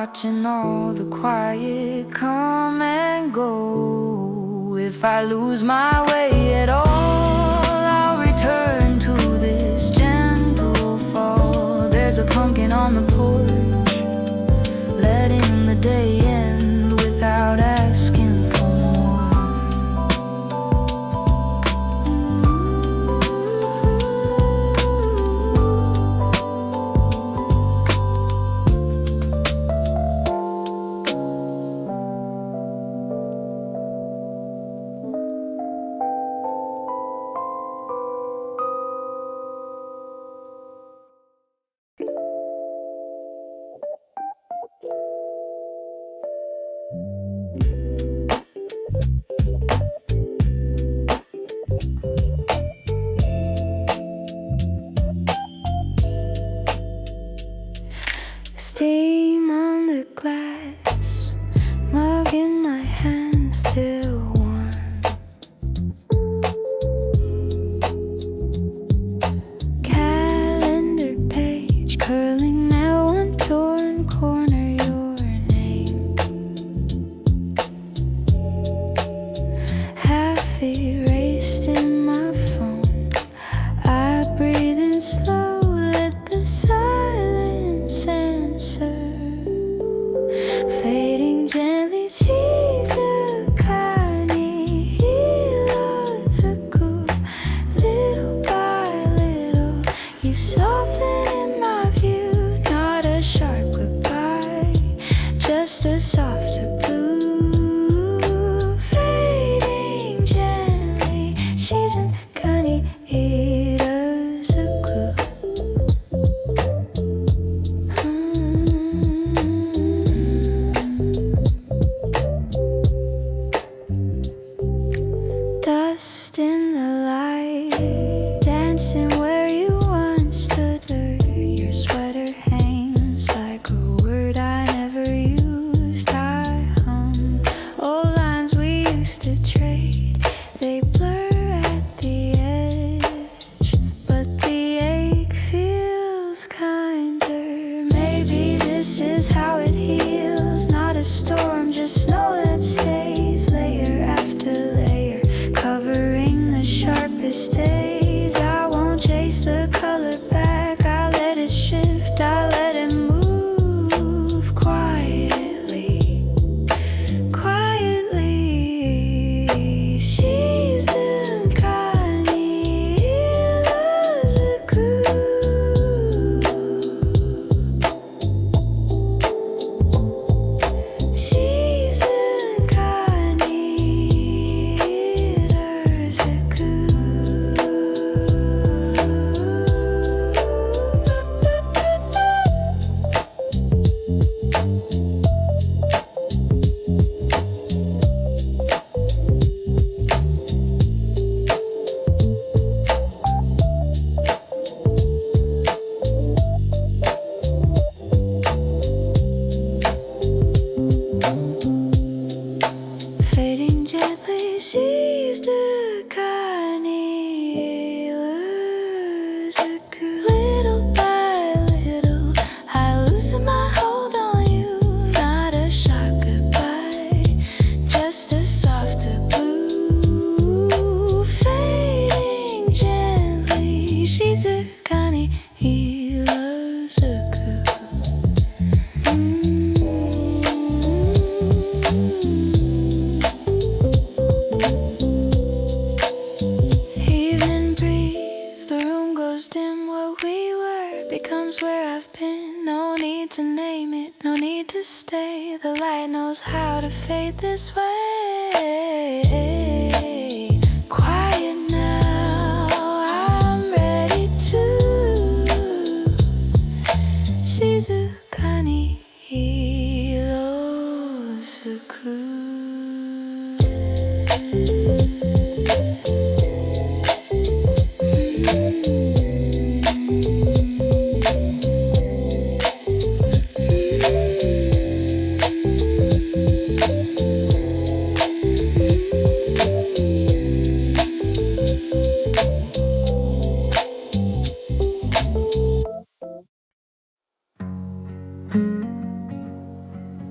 watching all the quiet come and go. If I lose my way at all, I'll return to this gentle fall. There's a pumpkin on the porch, letting the day end without asking for more. Steam on the glass, mug in my hand, still warm. Calendar page curling now one torn corner, your name. Half erased in my phone, I breathe in slow, let the silence answer. Fading gently,静かに色づく. Little by little, you soften in my view. Not a sharp goodbye, just a softer blue. Fading gently, 静かに色づく. Dust in the light, dancing where you once stood. Your sweater hangs like a word I never used. I hum old lines we used to trade. They blur at the edge, but the ache feels kinder. Maybe this is how it heals. Not a storm, just snow that stays. Layer after layer, covering the sharpest days. I won't chase the color back, I let it shift, I let it move quietly. Quietly, 静かに色づく. Fading gently, 静かに色づく. Little by little, I loosen my hold on you. Not a sharp goodbye, just a softer blue. Fading gently, 静かに色づく. Evening breeze, the room goes dim. What we were becomes where I've been. No need to name it, no need to stay. The light knows how to fade this way. Quiet now, I'm ready to. 静かに色づく.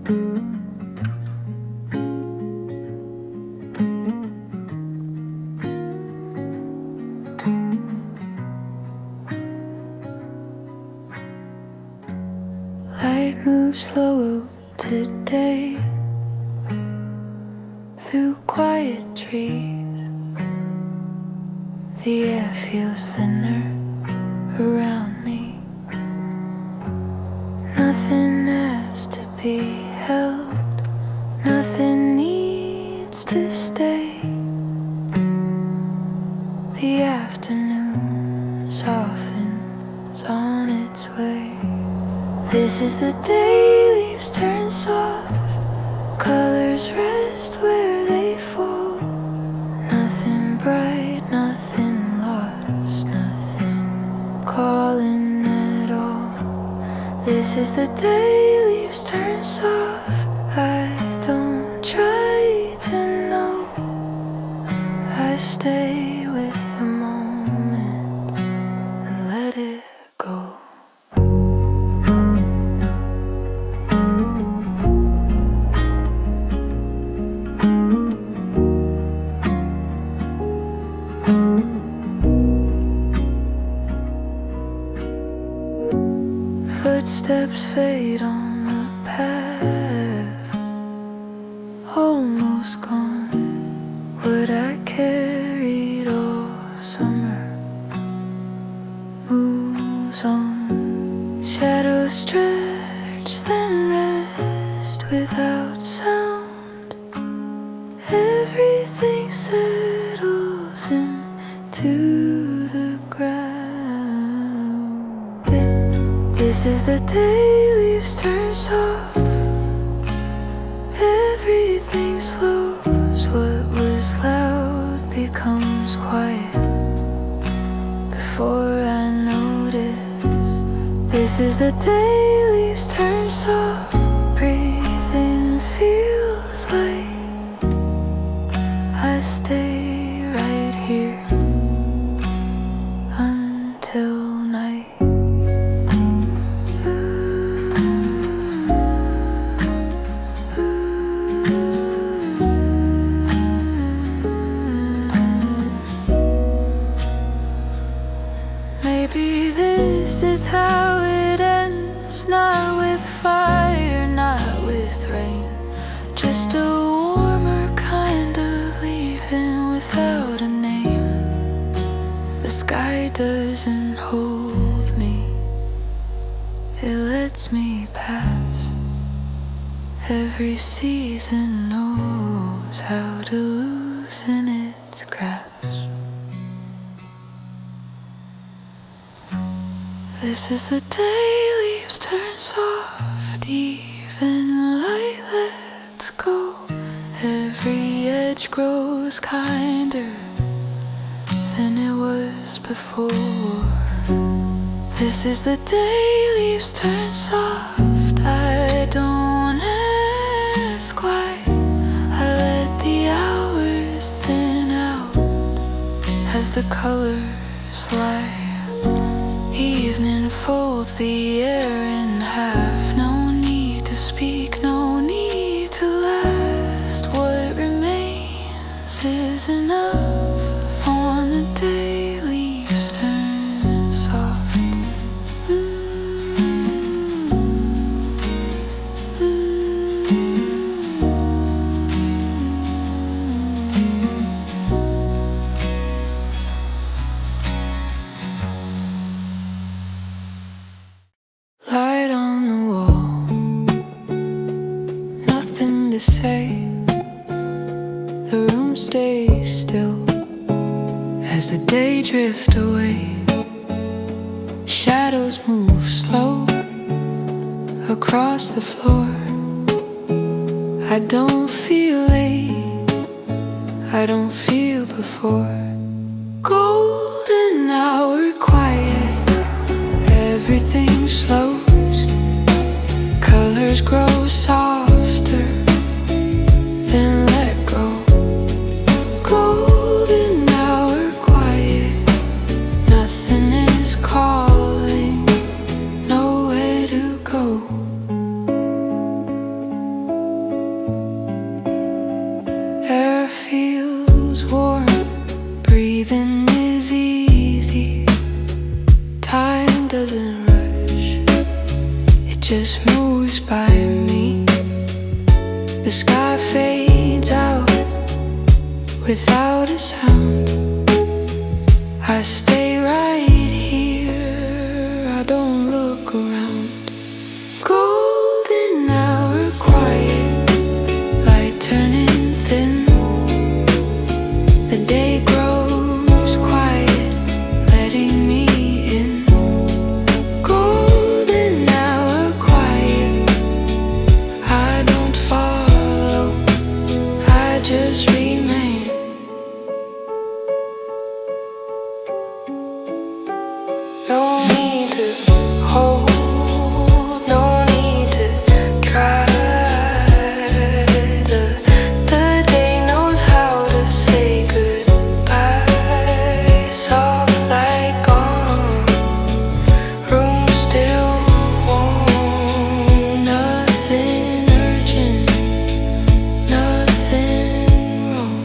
Light moves slow today through quiet trees. The air feels thinner around me. Nothing has to be held, nothing needs to stay. The afternoon softens on its way. This is the day leaves turn soft, colors rest where they fall. Nothing bright, nothing lost, nothing calling at all. This is the day leaves turn soft. I don't try to know, I stay with the moment and let it go. Footsteps fade on the path, almost gone. What I carried all summer moves on. Shadows stretch, then rest without sound. Everything settles into the ground. This is the day leaves turn soft. Everything slows. What was loud becomes quiet before I notice. This is the day leaves turn soft. Breathing feels like I stay right here until night. Maybe this is how it ends, not with fire, not with rain, just a warmer kind of leaving without a name. The sky doesn't hold me, it lets me pass. Every season knows how to loosen its grasp. This is the day leaves turn soft, even light lets go. Every edge grows kinder than it was before. This is the day leaves turn soft. I don't ask why, I let the hours thin out as the colors lie. Evening folds the air in half. No need to speak, no need to last. What remains is enough on the day leaves turn soft. Light on the wall, nothing to say. The room stays still as the day drifts away. Shadows move slow across the floor. I don't feel late, I don't feel before. Golden hour quiet, everything slows. Colors grow softer, then let go. Golden hour quiet, nothing is calling, nowhere to go. just moves by me. The sky fades out without a sound. I stay right here, I don't look around. Golden hour, quiet, light turning thin. The day grows quiet, letting me in. Golden hour, quiet, I don't follow, I just remain. No need to hold, no need to try. The day knows how to say goodbye. Soft like gone, room still warm. Nothing urgent, nothing wrong.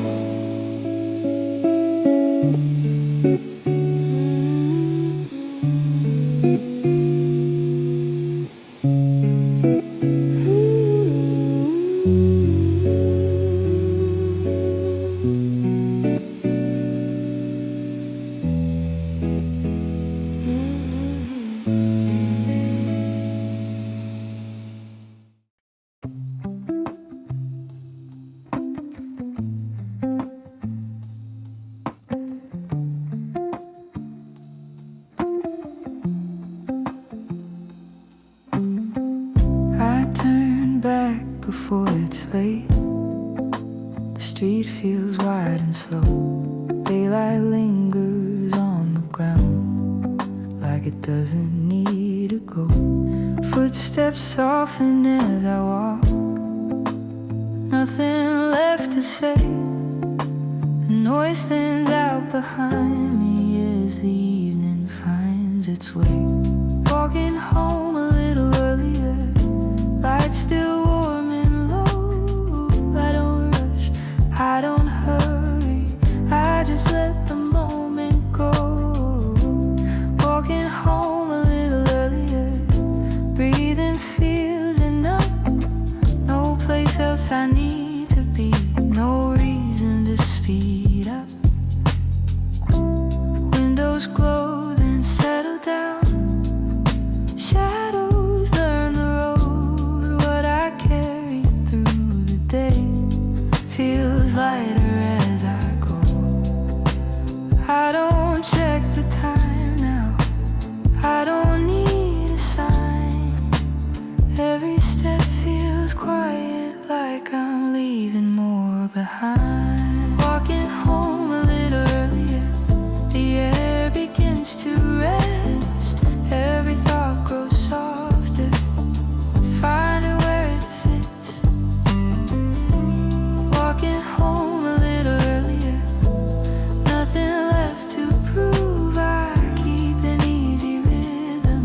I turn back before it's late. The street feels wide and slow. Daylight lingers on the ground like it doesn't need to go. Footsteps soften as I walk. Nothing left to say. The noise stands out behind me as the evening finds its way. Walking home a little earlier, lights still warm and low. I don't rush, I don't hurry, I just let the moment go. Walking home a little earlier, breathing feels enough. No place else I need to be, no reason to speed up. Windows glow, then settle down. Shadows learn the road. What I carry through the day feels lighter as I go. I don't check the time now, I don't need a sign. Every step feels quiet, like I'm leaving more behind. Walking home a little earlier, the air begins to rest. Every thought grows softer, finding where it fits. Walking home a little earlier, nothing left to prove. I keep an easy rhythm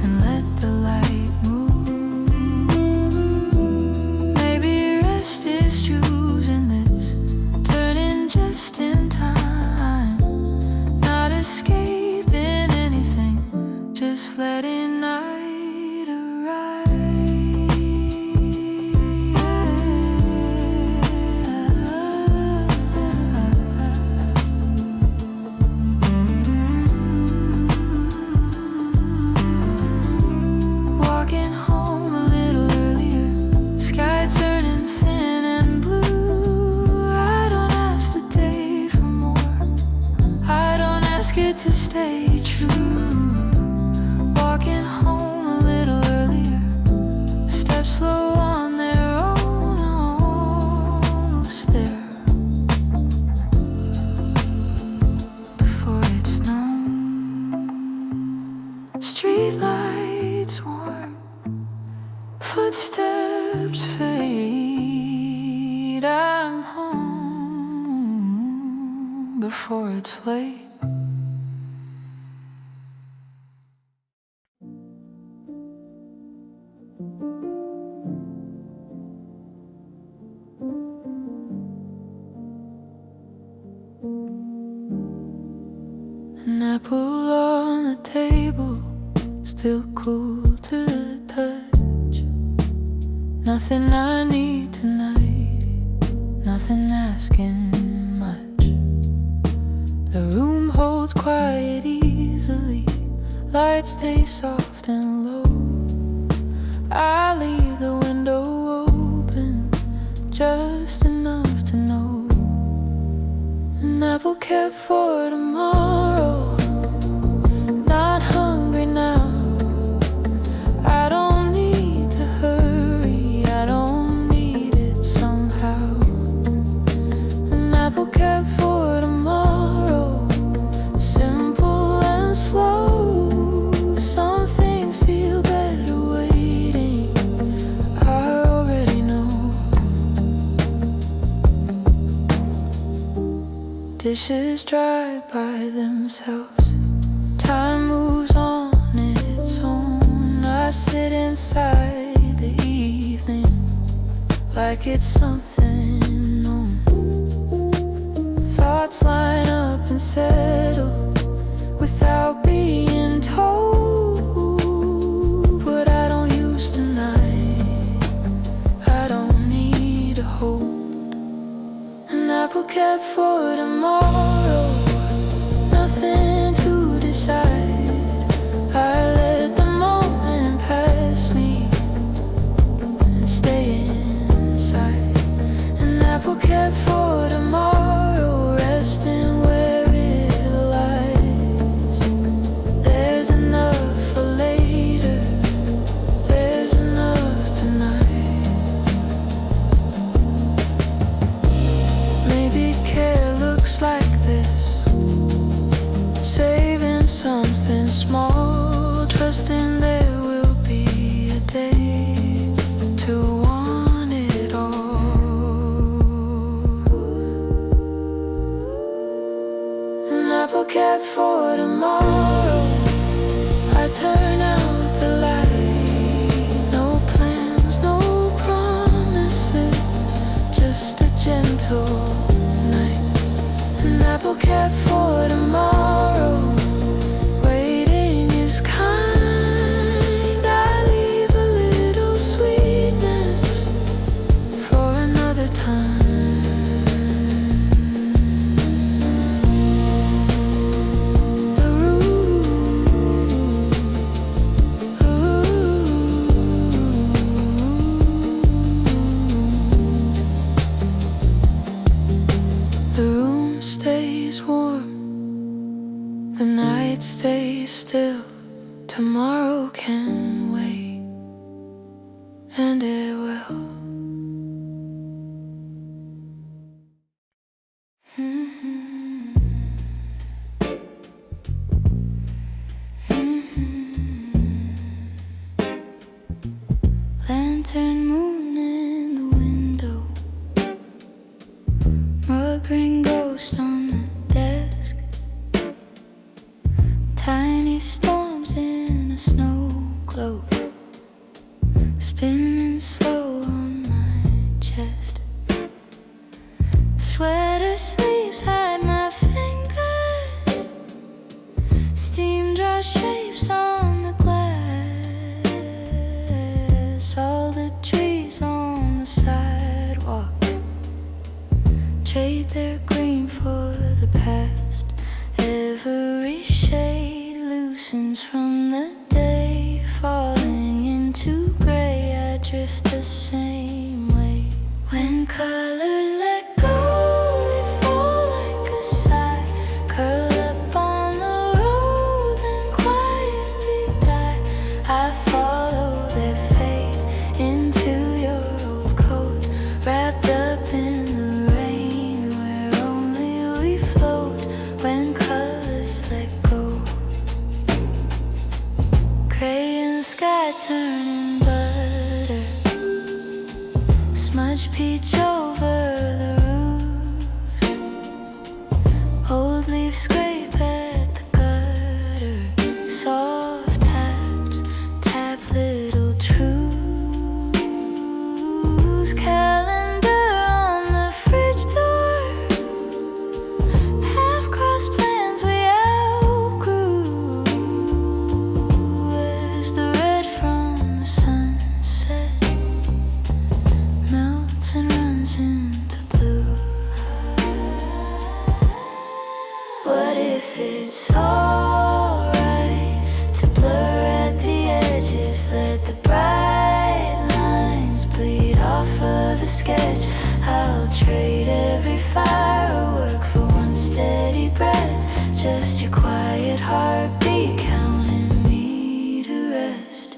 and let the light move. Maybe rest is choosing this, turning just in time, not escaping anything, just letting night arrive. Walking home a little earlier, sky turning thin and blue. I don't ask the day for more, I don't ask it to stay true. Walking home a little earlier, steps slow on their own, almost there before it's known. Street lights warm, footsteps fade. I'm home before it's late. An apple on the table, still cool to the touch. Nothing I need tonight, nothing asking much. The room holds quiet easily, lights stay soft and low. I leave the window open, just enough to know an apple kept for tomorrow. Not hungry now, I don't need to hurry, I don't need it somehow. An apple kept for tomorrow, simple and slow. Some things feel better waiting, I already know. Dishes dry by themselves, time moves on its own. I sit inside the evening like it's something known. Thoughts line up and settle without being told. What I don't use tonight, I don't need to hold. An apple kept for tomorrow, nothing to decide. I let the moment pass me and stay inside. An apple kept for tomorrow, resting where it lies. There's enough for later, there's enough tonight. Maybe care looks like this, saving something small, trusting there will be a day to want it all. An apple kept for tomorrow, I turn out the light. No plans, no promises, just a gentle night. An apple kept for tomorrow, waiting is kind. I leave a little sweetness for another time. The room stays warm, the night stays still. Tomorrow can wait, and it will. Lantern moon in the window, mug ring ghost on the desk, tiny storms in a snow globe, spinning slow on my chest. Sweater sleeves hide my fingers, steam draw shapes on the glass. All the trees on the sidewalk trade their green for the past. Every shade loosens from the day, falling into gray. I drift the same way. When colors let go, they fall like a sigh, curl up on the road, then quietly die. I follow their fate into your old coat, wrapped up in the rain where only we float. When colors let go, crayon sky turning butter, smudge peach over the roofs, old leaves scrape at the gutter, soft taps tap little truths. Calendar on the fridge door, half-crossed plans we outgrew. Where's the red from the sun? turns into blue. What if it's alright to blur at the edges, let the bright lines bleed off of the sketch? I'll trade every firework for one steady breath, just your quiet heartbeat counting me to rest.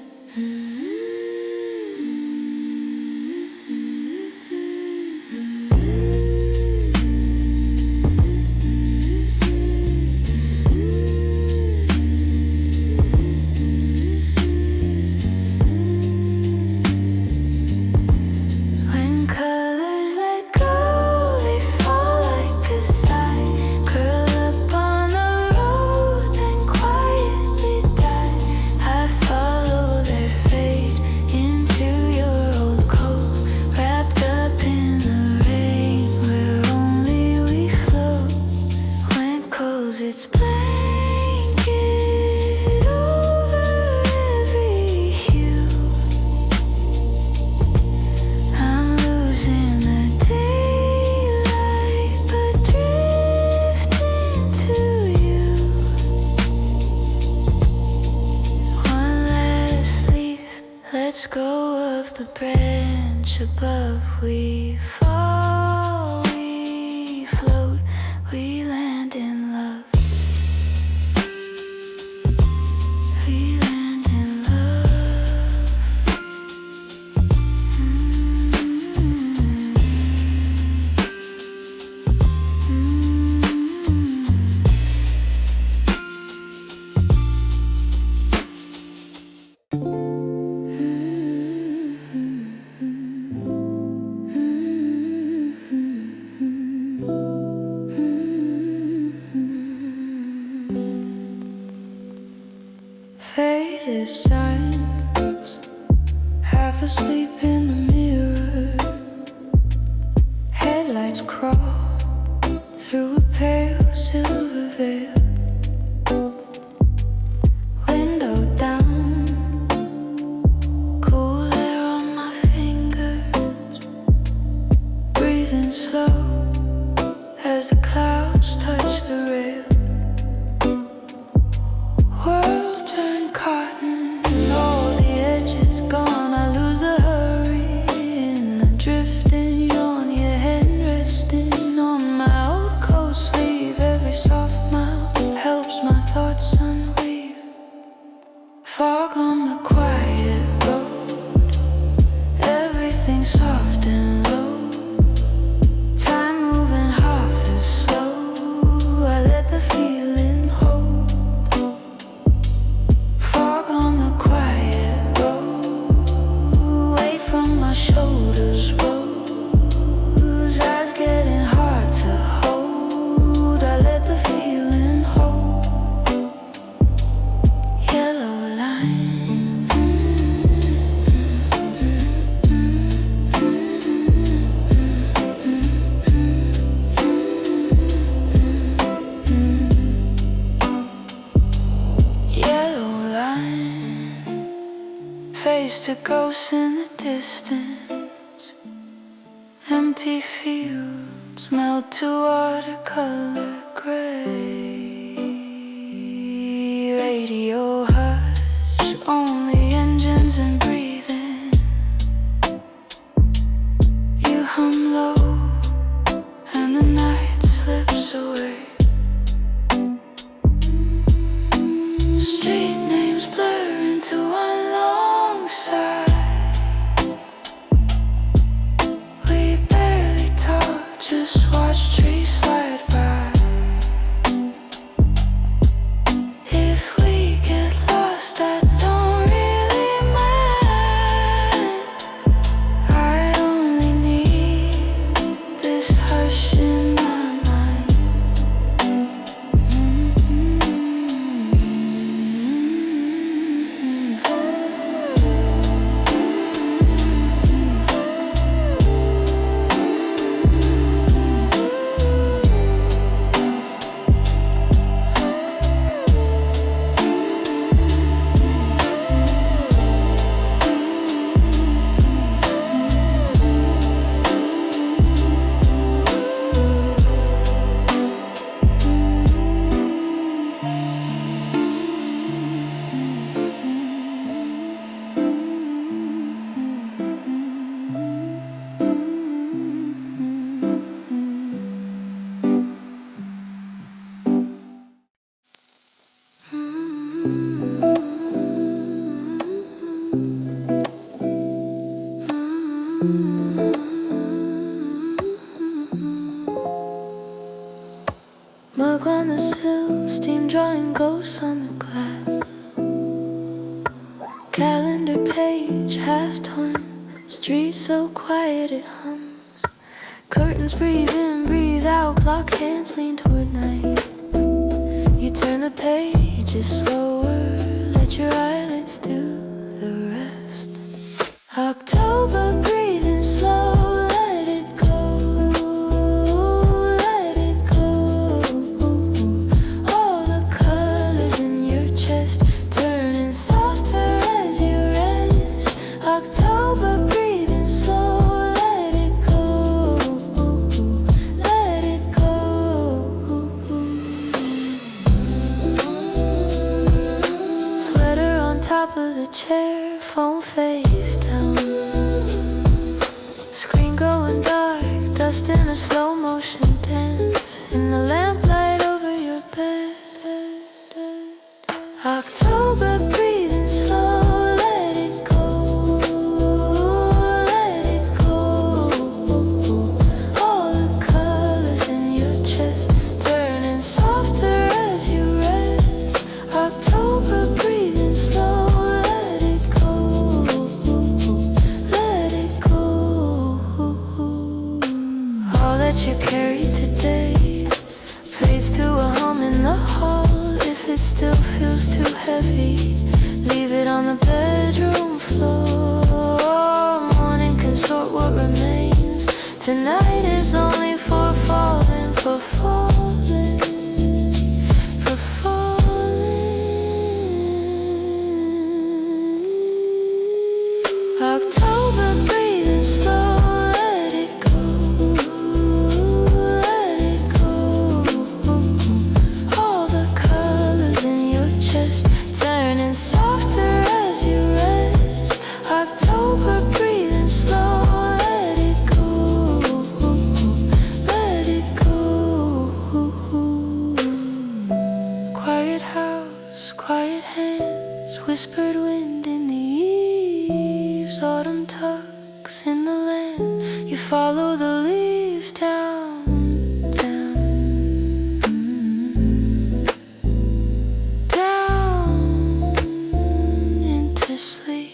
It's blanket over every hue. I'm losing the daylight, but drifting to you. One last leaf, let's go of the branch above. We fall, we float, we land in love. We land in love. Fate is silence, half asleep in the mirror. Headlights crawl through a pale silver veil. Window down, cool air on my fingers. Breathing slow as the clouds touch the rail. World turned cotton, and all the edges gone. I lose the hurry in the drifting yawn. Your head resting on my old coat sleeve. Every soft mouth helps my thoughts unweave. Fog on the quiet road, everything soft and low. Time moving half as slow. I let the feeling hold. Fog on the quiet road, weight from my shoulders rose. Eyes getting hard to hold. I let the feeling hold. Yellow line. Yellow line, face to ghosts in the distance. Empty fields melt to watercolor gray. Radio hush, only engines and breathing. You hum low and the night slips away. Street names blur into one long sigh. We barely talk, just watch trees slide by. If we get lost, I don't really mind. I only need this hush in my mind. Mug on the sill, steam drawing ghosts on the glass. Calendar page half torn, street so quiet it hums. Curtains breathe in, breathe out, clock hands lean toward night. You turn the pages slower, let your eyelids do the rest. October breathing slow, let it go, let it go. All the colors in your chest turning softer as you rest. October breathing slow, let it go, let it go. Sweater on top of the chair, phone face down. Screen going dark, dust in a slow motion dance in the lamplight over your bed. October breathing slow, let it go, let it go. All the colors in your chest turning softer as you rest. October breathing slow, let it go, let it go. All that you carry today fades to a hum in the hall. If it still feels too heavy, leave it on the bedroom floor. Morning can sort what remains. Tonight is only for falling, for falling, for falling. October breathing slow, let it go, let it go. All the colors in your chest turning softer as you rest. October breathing slow, let it go, let it go. Quiet house, quiet hands, whispered wind in the eaves. Autumn tucks in the land, you follow the leaves down, down, down into sleep.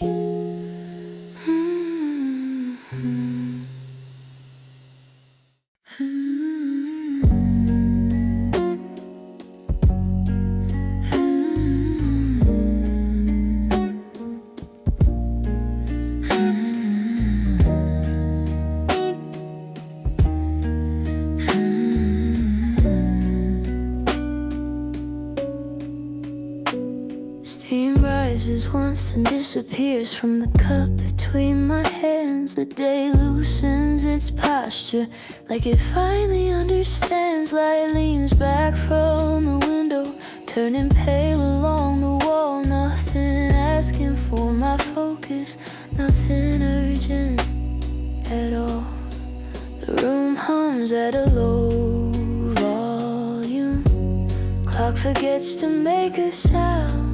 Steam rises once and disappears from the cup between my hands. The day loosens its posture like it finally understands. Light leans back from the window, turning pale along the wall. Nothing asking for my focus, nothing urgent at all. The room hums at a low volume. Clock forgets to make a sound.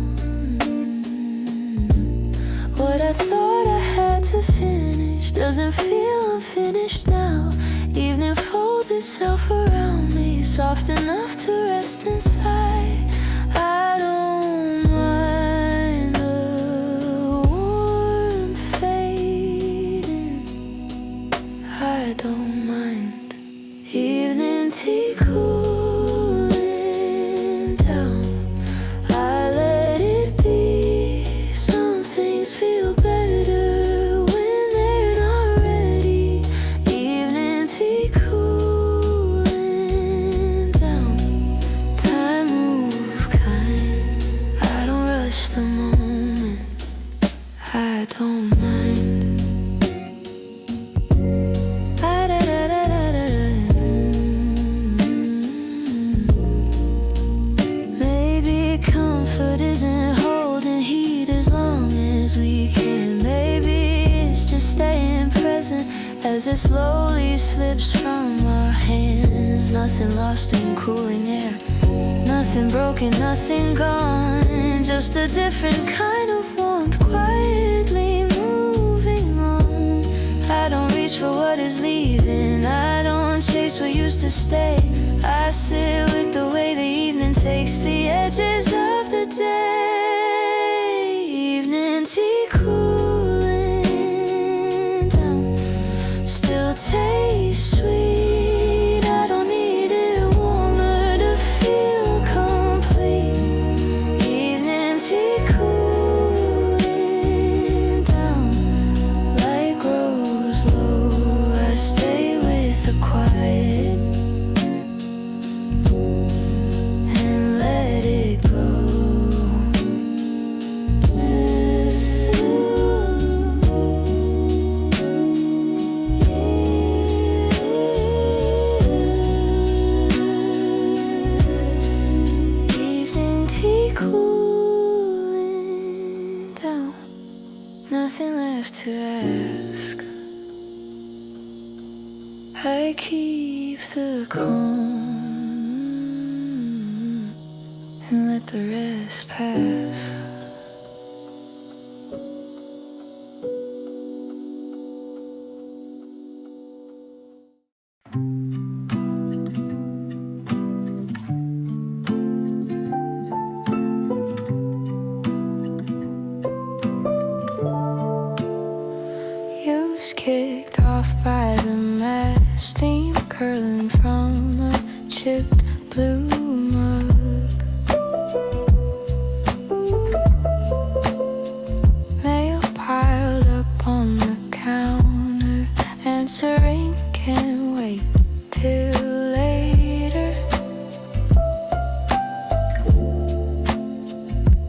What I thought I had to finish doesn't feel unfinished now. Evening folds itself around me, soft enough to rest inside. I don't mind the warmth fading, I don't mind. Evening tea cooling down, I let it be. Some things feel better when they're not ready. Evening tea cooling down, time move kind. I don't rush the moment, I don't mind. Maybe comfort isn't holding heat as long as we can. Maybe it's just staying present as it slowly slips from our hands. Nothing lost in cooling air, nothing broken, nothing gone. Just a different kind of warmth, quietly moving on. I don't reach for what is leaving, I don't chase what used to stay. I sit with the weight bakes the edges of the day. Evening tea cooling down, still tastes sweet. I don't need it warmer to feel complete. Evening tea cooling down, light grows low. I stay with the quiet and let it go. Evening tea cooling down, nothing left to ask. I keep the calm and let the rest pass. Fuse kicked off by the mass, steam curling from a chipped blue mug. Mail piled up on the counter, answering can't wait till later.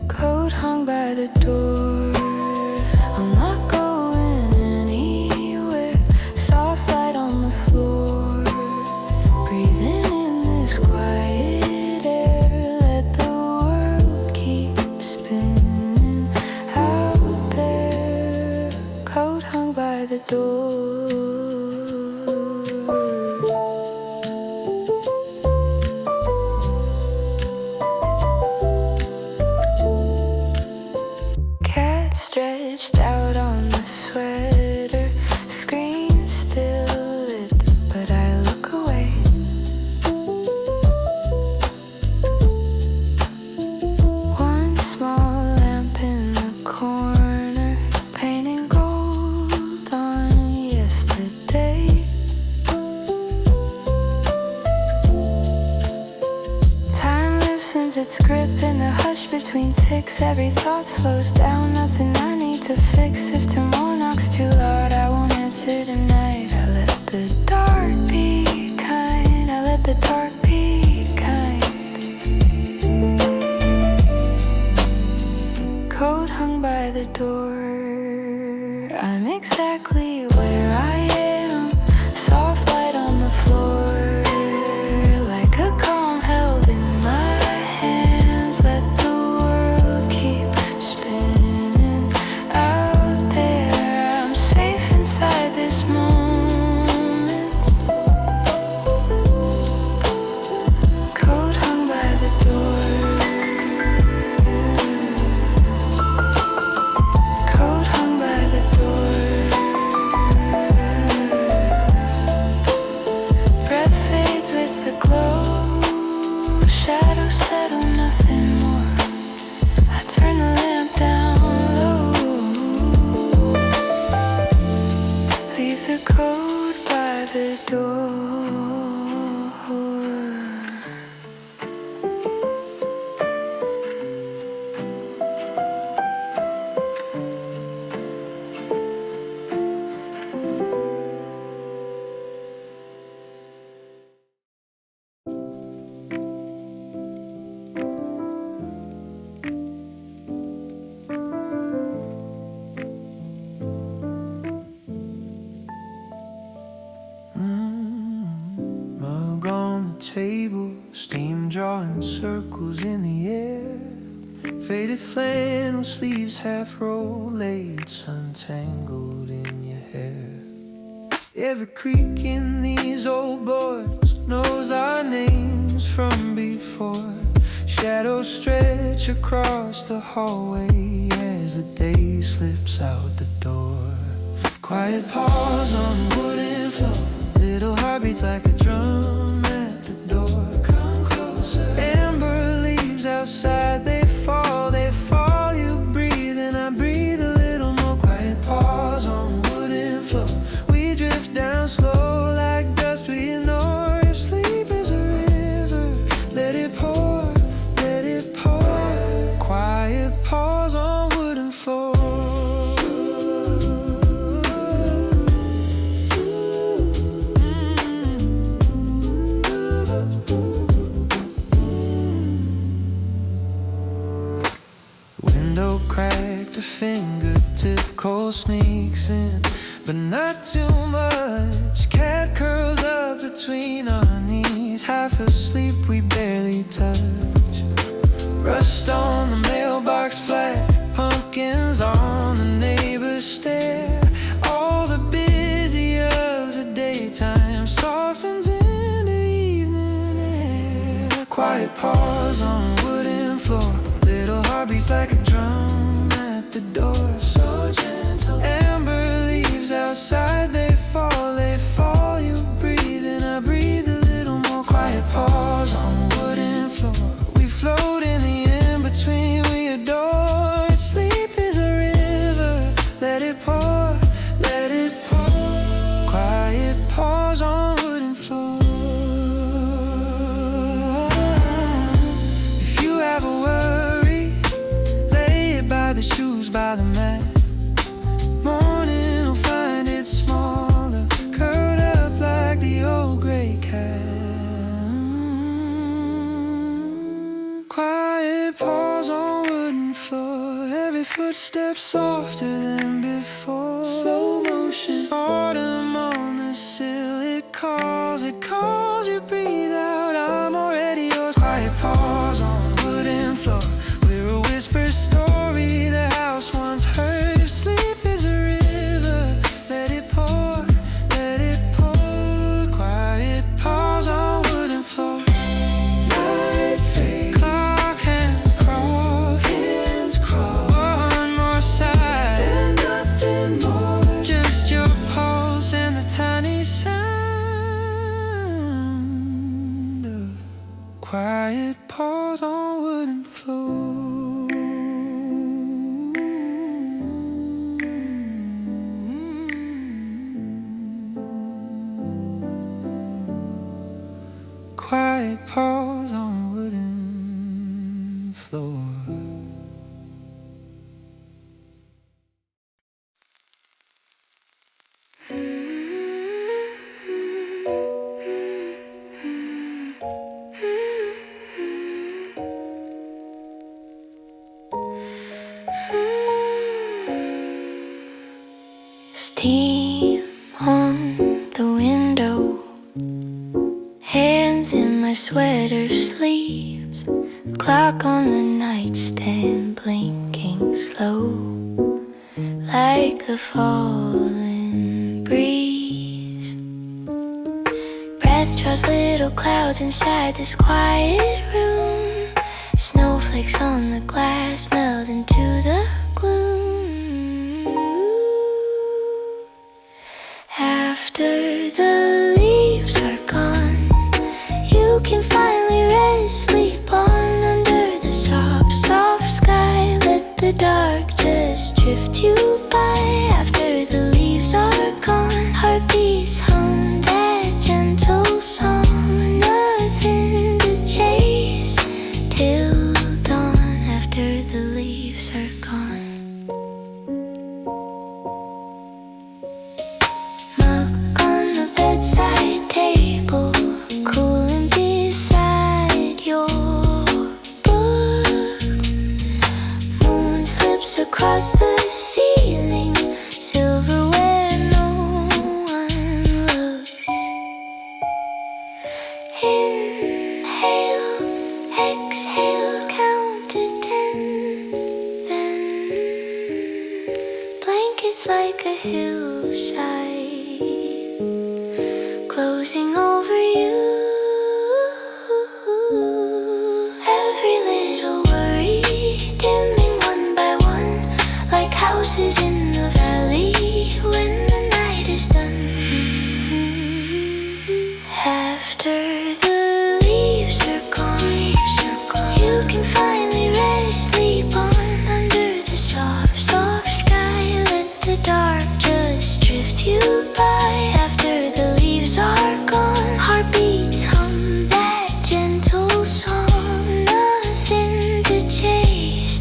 Coat hung by the door, I'm not going anywhere. Soft light on the floor, breathing in this quiet air. Let the world keep spinning out there. Coat hung by the door. Cat stretched out on the sweater, screen still lit, but I look away. One small lamp in the corner, painting gold on yesterday. Time loosens its grip in the hush between ticks. Every thought slows down, nothing I need to fix. If tomorrow knocks too loud, I won't answer tonight. I let the dark be kind, I let the dark be kind. Coat hung by the door, I'm exactly where I am. Soft light on the floor, like a calm held in my hands. Let the world keep spinning out there. I'm safe inside this moment. Coat hung by the door. Coat hung by the door. Breath fades with the glow. Shadows settle, nothing more. I turn the lamp down low. Leave the coat by the door. Mug on the table, steam drawing circles in the air. Faded flannel sleeves half rolled, lace untangled in your hair. Every creak in these old boards knows our names from before. Shadows stretch across the hallway as the day slips out the door. Quiet pause on the wooden floor, heartbeats like a drum at the door. Come closer. Amber leaves Squirrel sneaks in, but not too much. Cat curls up between our knees, half asleep, we barely touch. Rust on the mailbox flat, pumpkins on the neighbor's stair. All the busy of the daytime softens into evening air. Quiet pause on wooden floor, little heartbeats like a drum at the door. So gentle, amber leaves outside, they fall, you breathe and I breathe a little more. Quiet pause on wooden floor, we float in the in-between we adore. Sleep is a river, let it pour, let it pour. Quiet pause on wooden floor. If you have a worry, lay it by the shoes, by the mat. Morning will find it smaller, curled up like the old gray cat. Quiet pause on wooden floor, every footstep softer than before. Slow motion, autumn on the sill, it calls, you breathe out, I'm already yours. Quiet pause on wooden floor, we're a whisper story the house once heard. If sleep is a river, let it pour, let it pour. Quiet pause on wooden floor. Light fades, clock hands crawl, one more side, and nothing more, just your pulse and the tiny sound of quiet pause on wooden floor. Quiet pause on wooden floor. Steam on the window, hands in my sweater sleeves, clock on the nightstand blinking slow, like the falling breeze. Breath draws little clouds inside this quiet room, snowflakes on the glass melt into the gloom. After the leaves are gone, you can finally rest, sleep on under the soft, soft sky. Let the dark just drift you by. After the leaves are gone, heartbeats hum that gentle song. Nothing to chase till dawn. After the leaves are gone. Bedside table, cooling beside your book. Moon slips across the ceiling, silver where no one looks. Inhale, exhale, count to 10. Then blankets like a hillside closing over you. Every little worry dimming one by one, like houses in the valley when the night is done. After the leaves are gone, you can finally rest, sleep on under the soft, soft sky. Let the dark just drift you by. After the leaves are gone, heartbeats hum that gentle song. Nothing to chase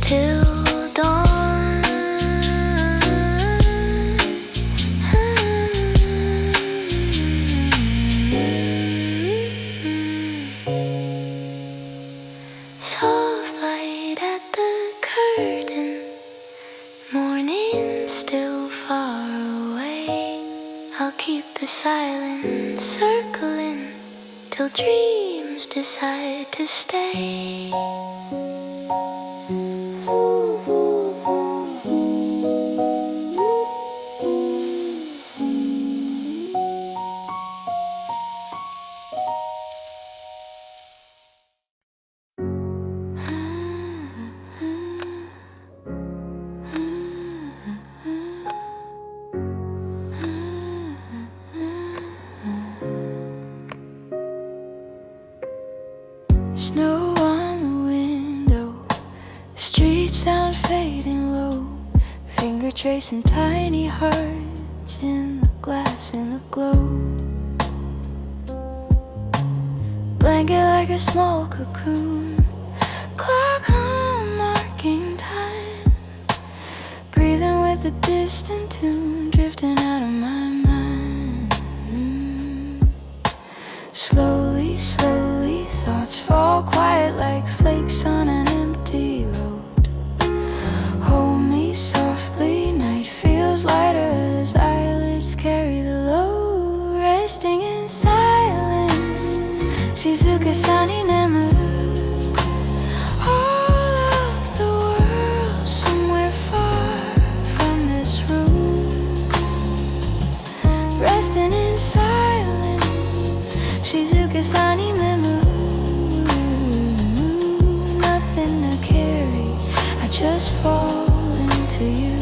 till dawn. till dreams decide to stay. Snow on the window, street sound fading low, finger tracing tiny hearts in the glass in the glow. Blanket like a small cocoon, clock hum marking time, breathing with a distant tune, drifting out of my mind. Slowly, slowly, thoughts fall quiet like flakes on an empty road. Hold me softly, night feels lighter as eyelids carry the load. Resting in silence, Shizuka Sani Nemuru. All of the world somewhere far from this room. Resting in silence, Shizuka Sani Nemuru. Nothing to carry, I just fall into you.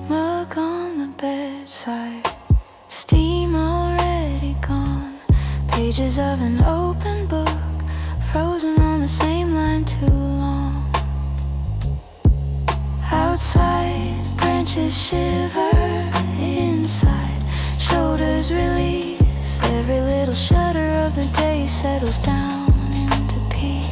Mug on the bedside, steam already gone, pages of an open book, frozen on the same line too long. Outside, branches shiver, inside, shoulders release, every little shudder of the day settles down into peace.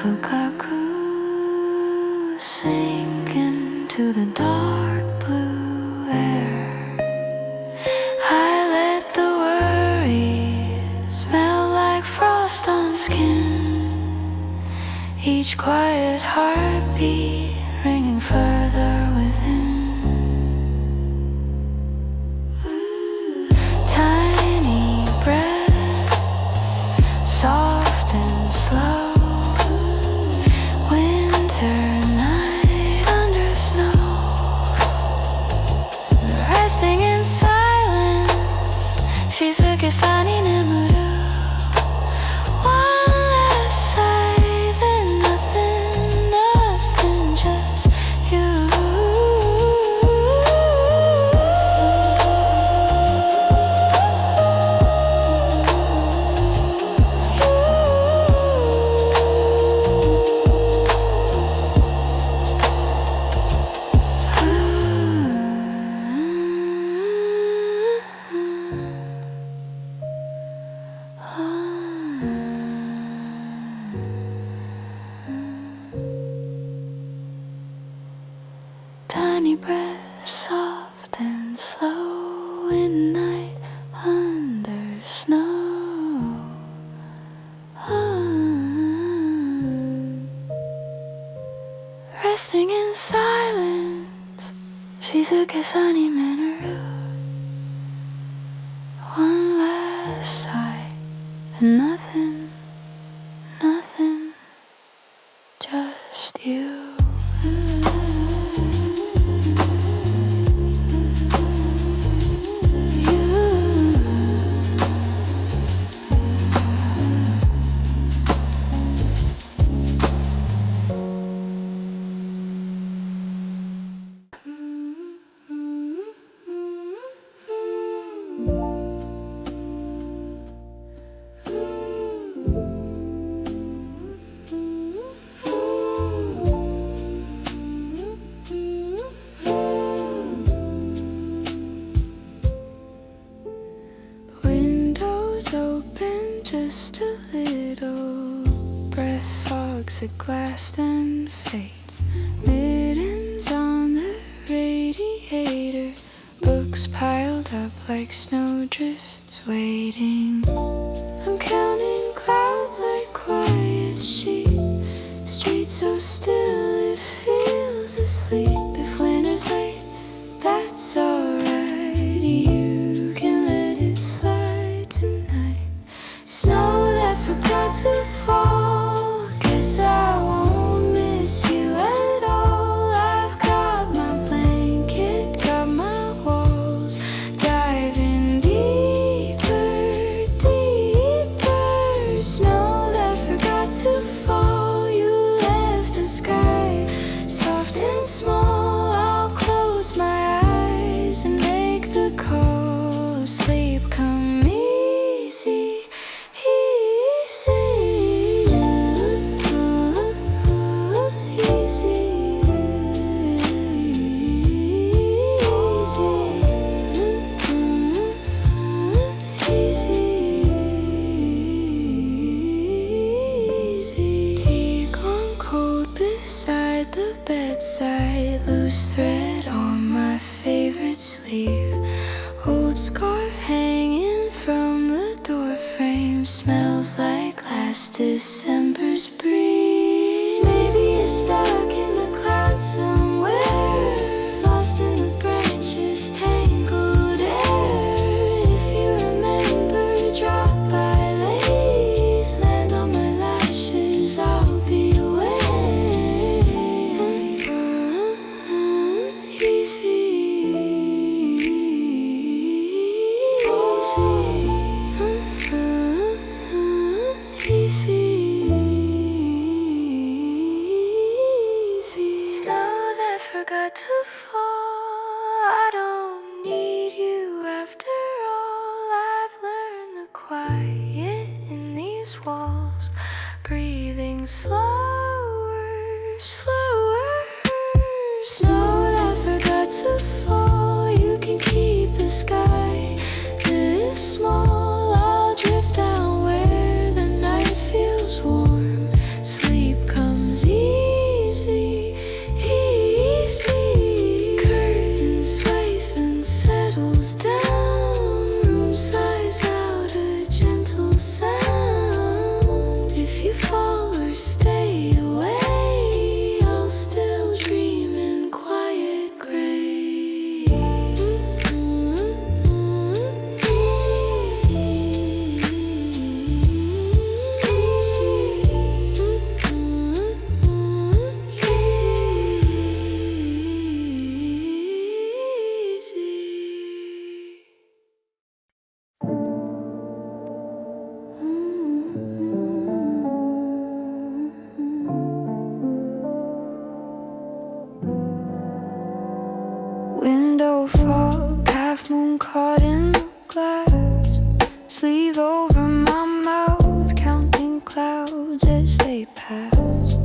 Fukaku, sink into the dark blue air. I let the worries melt like frost on skin, each quiet heartbeat ringing further within. Tiny breaths, soft and slow. Winter night under snow, resting in silence, Shizuka Sani Nemuru. One less sigh, then nothing, nothing, just you. Tiny breath, soft and slow, in night under snow. Resting in silence, Shizuka Sani Minoru. One last sigh, and nothing, nothing, just you. plexiglass then fades. Mittens on the radiator, books piled up like snowdrifts waiting. I'm counting clouds like quiet sheep, streets so still it feels asleep. If winter's late, that's alright, you can let it slide tonight. Snow that forgot to fall, guess I won't miss you at all. I've got my blanket, got my walls, diving deeper, deeper. Snow that forgot to fall, you left the sky soft and small. I'll close my eyes and make the call. Sleep come easy, easy, easy. Tea gone cold beside the bedside, loose thread on my favorite sleeve, old scarf hanging from the door frame, smells like last December's breeze. Maybe you're stuck in the clouds somewhere, lost in the branches, tangled air. If you remember, drop by late, land on my lashes, I'll be away. Snow that forgot to fall, I don't need you after all. I've learned the quiet in these walls, breathing slower, slower. Snow that forgot to fall, you can keep the sky this small. I'll drift down where the night feels warm, sleep comes easy, easy. Curtain sways then settles down, room sighs out a gentle sound. If you fall or stay away, I'll still dream in quiet gray. Window fog, half moon caught in the glass, sleeve over my mouth, counting clouds as they pass.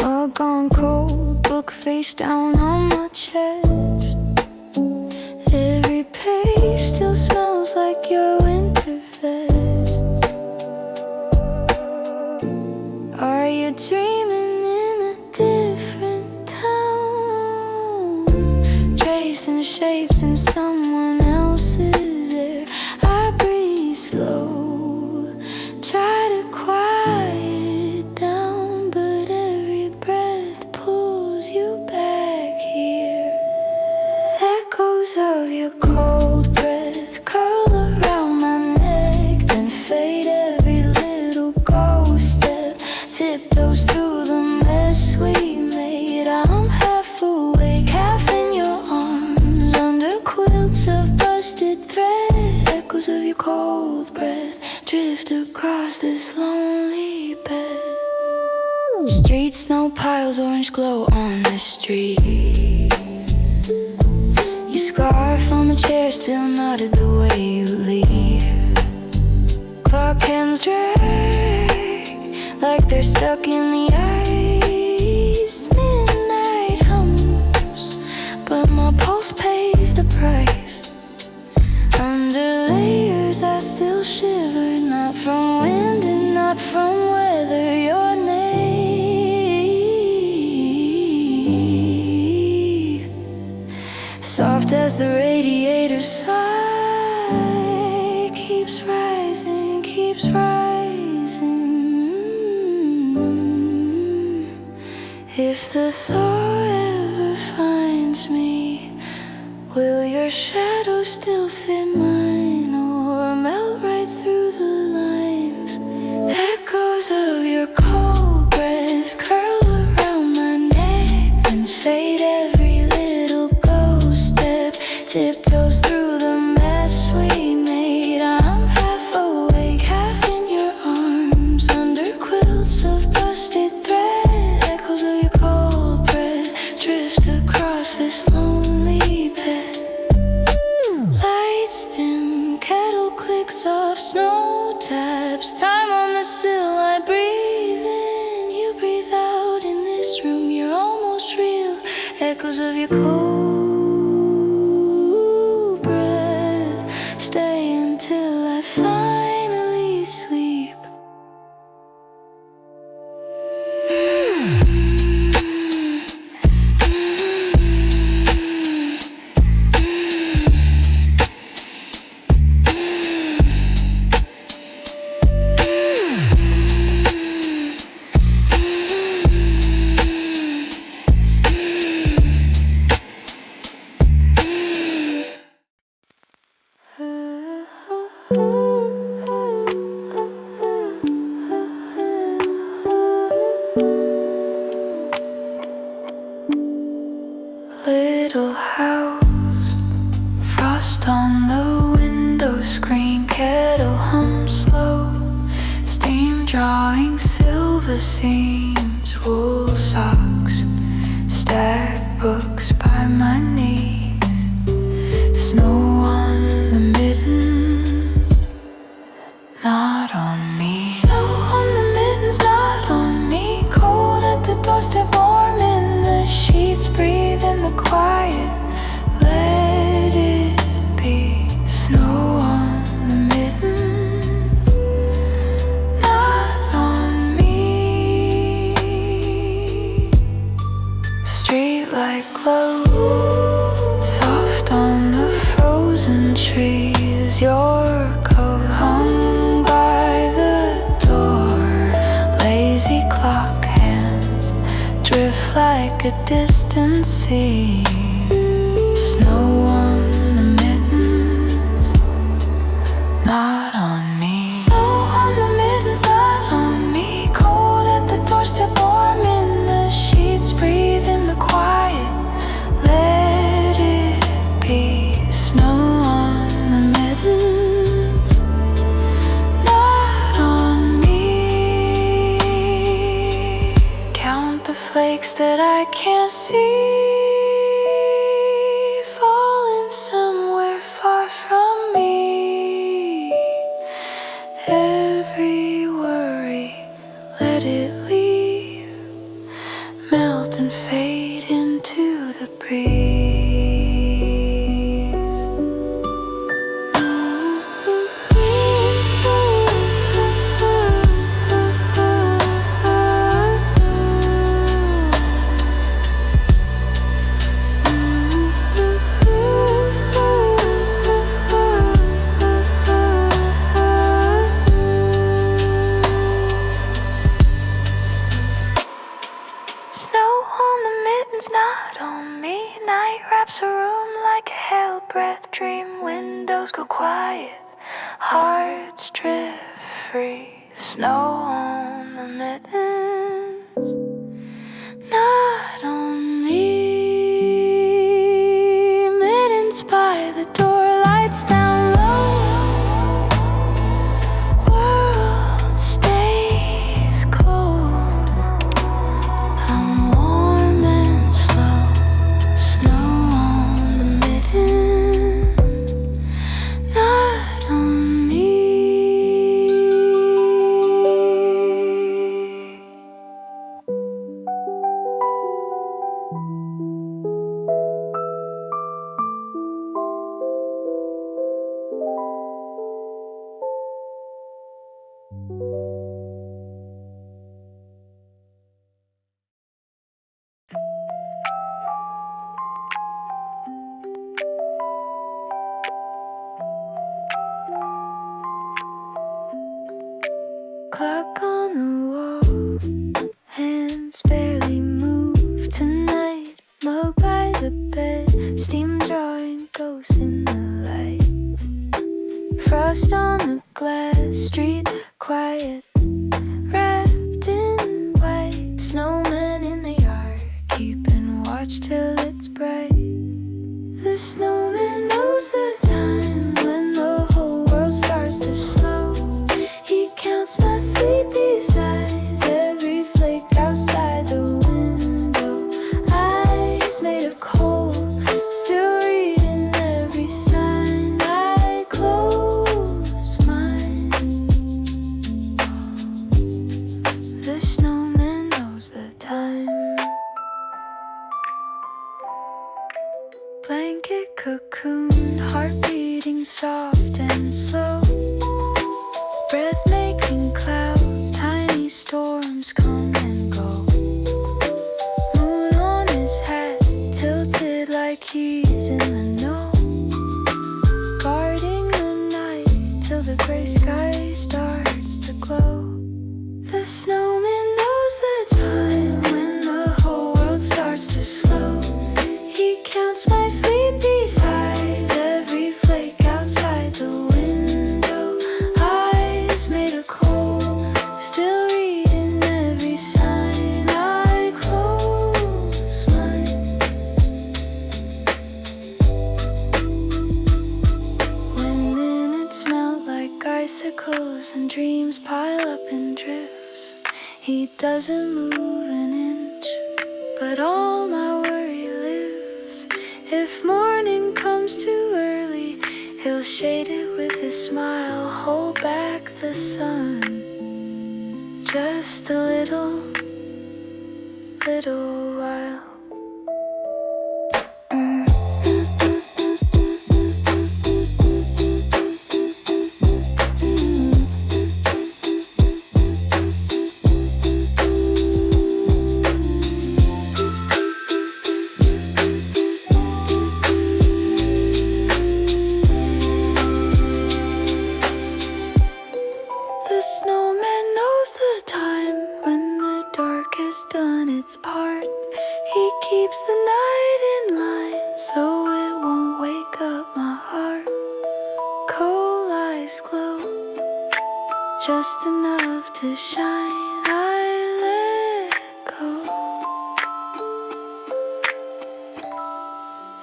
Mug on cold, book face down on my chest. Every page still smells like your winter vest. Are you dreaming in a different town, tracing shapes in someone else's air? I breathe slow, try to quiet down, but every breath pulls you back here. Echoes of your cold breath curl around my neck, then fade. Every little ghost step tiptoes through the mess we made. I'm half awake, half in your arms, under quilts of busted thread. Echoes of your cold breath drift across this lonely bed. Street snow piles, orange glow on the street. Your scarf on the chair still knotted the way you leave. Clock hands drag like they're stuck in the ice. Midnight hums, but my pulse pays the price. Under layers I still shiver, not from wind and not from weather. You're as the radiator sigh keeps rising, keeps rising. If the thought ever finds me, will your shadow still fit mine, or melt right through the lines? Echoes of your cold breath curl around my neck, then fade every little ghost step, tiptoes through the mess we made. I'm half awake, half in your arms, under quilts of busted thread. Echoes of your cold breath drift across this lonely bed. Lights dim, kettle clicks off, snow taps, time on the sill. I breathe in, you breathe out. In this room you're almost real. Echoes of your cold breath stay until I finally sleep. Little house, frost on the window screen, kettle hum slow, steam drawing silver seams, wool socks, stack books by my knees, snow on the mittens, not on me. Snow on the mittens, not on me. Cold at the doorstep, warm in the sheets, breathe in the quiet, let it be. Snow on the mittens, not on me. Streetlight glow, soft on the frozen trees. Your coat hung by the door, lazy clock hands drift like a distant sea. Snow on the mittens, not on me. Snow on the mittens, not on me. Cold at the doorstep, warm in the sheets, breathe in the quiet, let it be. Snow on the mittens, not on me. Count the flakes that I can't see, falling somewhere far from me. Every worry, let it leave, melt and fade into the breeze. Snow on the mittens, not on me. Night wraps a room like a hell breath dream. Windows go quiet, hearts drift free. Snow on the mittens, not on me. Mittens by the door, lights down low. World stays cold. I'm warm and slow. Snow on the mittens, not on me. blanket cocoon, heart beating soft and slow. Breath making clouds, tiny storms come and go. Moon on his hat, tilted like he's in the know. Guarding the night till the gray sky starts to glow. The snowman knows the time when the whole world starts to slow. He counts my sleepy sighs, every flake outside the window. Eyes made of coal, still reading every sign. I close mine. When minutes melt like icicles and dreams pile up in drifts, he doesn't move an inch, but all my worry lives. If morning comes too early, he'll shade it with his smile. Hold back the sun just a little while. The snowman knows the time when the dark has done its part. He keeps the night in line so it won't wake up my heart. Coal eyes glow, just enough to shine. I let go.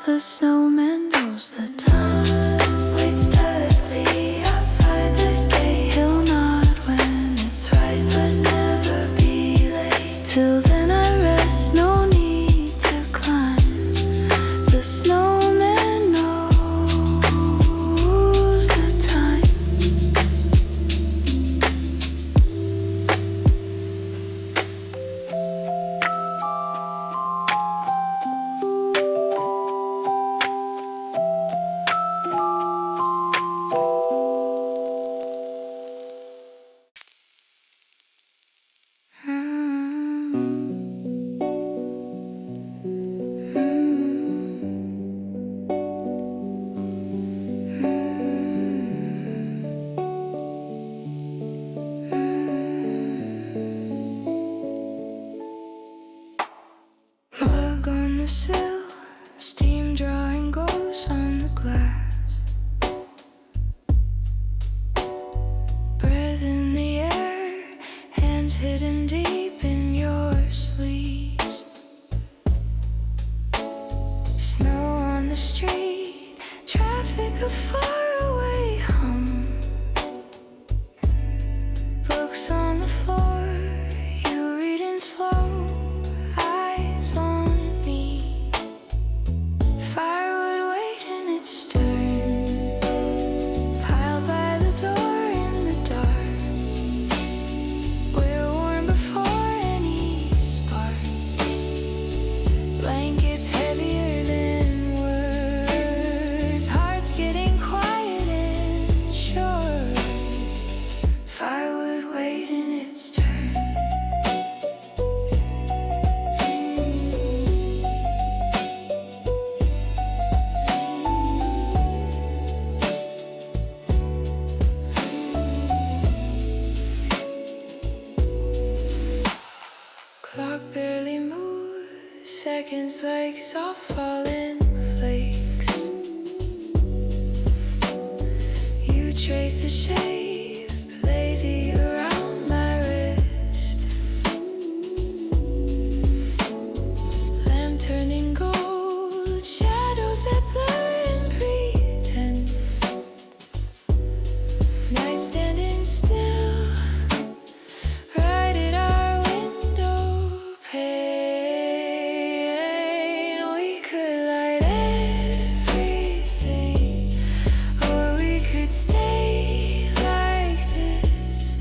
The snowman knows the time, waits steadily outside the gate. He'll nod when it's right, but never be late. Till then I rest, no need to climb. The snowman knows the time. Mug on the sill, steam drawing ghosts on the glass. Breath in the air, hands hidden deep in your sleeves. Snow on the street, traffic a faraway hum. Books on the floor, you reading slow. Eyes on me, firewood waiting its turn, piled by the door in the dark. We're warm before any spark. Blankets heavier than words, hearts getting quiet and short. Firewood waiting its turn. Clock barely moves, seconds like soft falling flakes. You trace a shape, lazy around my wrist. Lamp turning gold, shadows that blur and pretend. Night standing still, right at our window pane. We could light everything, or we could stay like this.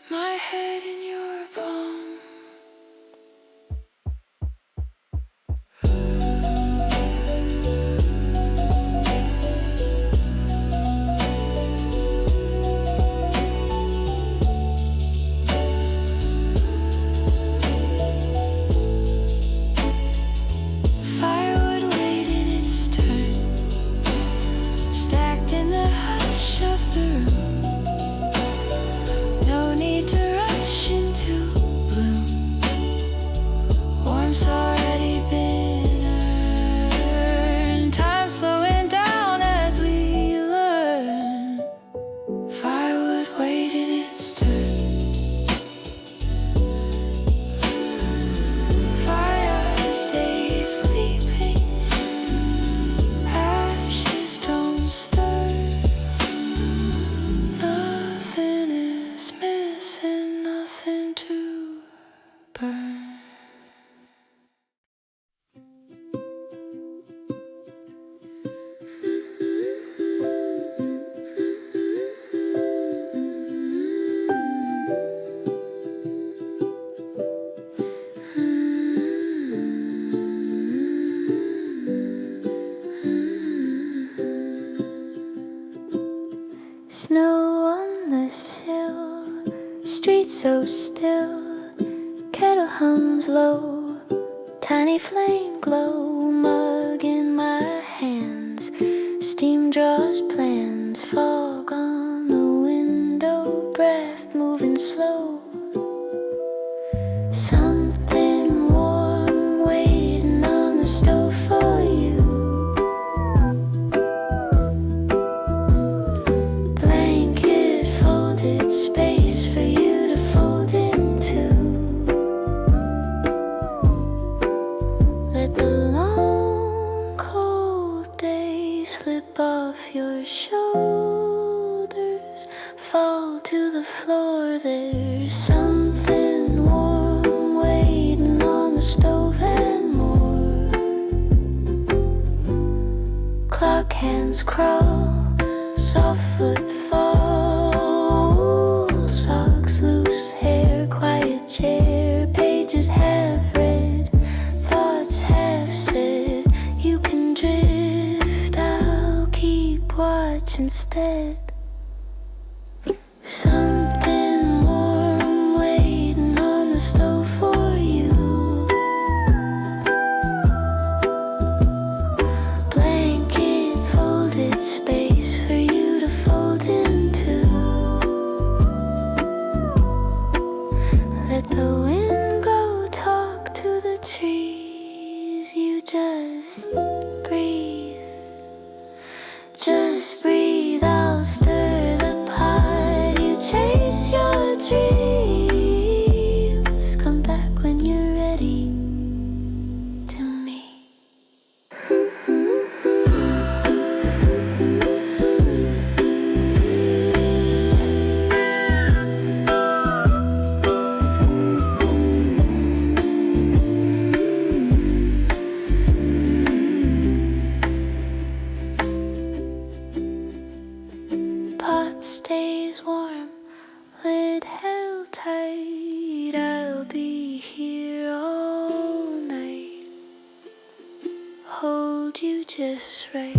my head in your palm. Firewood waiting its turn, stacked in the hush of the room. No need to rush into bloom. Warmth's already been earned. Time slowing down as we learn. Firewood waiting its turn. Fire stays sleeping. Ashes don't stir. Nothing is missing, nothing to burn. Snow on the sill, street so still. Kettle hums low, tiny flame glow. Mug in my hands, steam draws plans. Fog on the window, breath moving slow. Something warm waiting on the stove for you. Blanket folded, space for you to fold into. Let the long cold day slip off your shoulders, fall to the floor. There's something warm waiting on the stove and more. Clock hands crawl, soft footfall, socks loose, hair, quiet chair. Pages have read, thoughts have said. You can drift, I'll keep watch instead. Something warm waiting on the stove for you. Blanket folded, space for you to fold into. Let the wind go, talk to the trees. You just breathe. Just breathe, I'll stir the pot. You chase your dreams. Come back when you're ready to me. Pot stays warm, lid held tight. I'll be here all night. Hold you just right.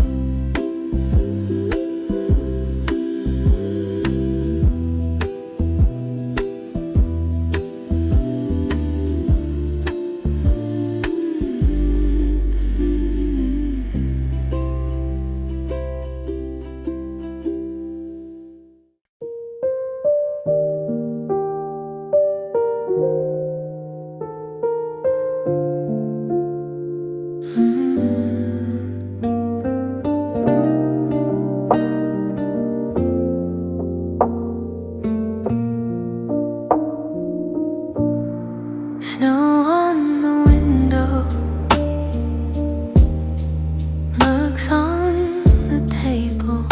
Snow on the window, mugs on the table,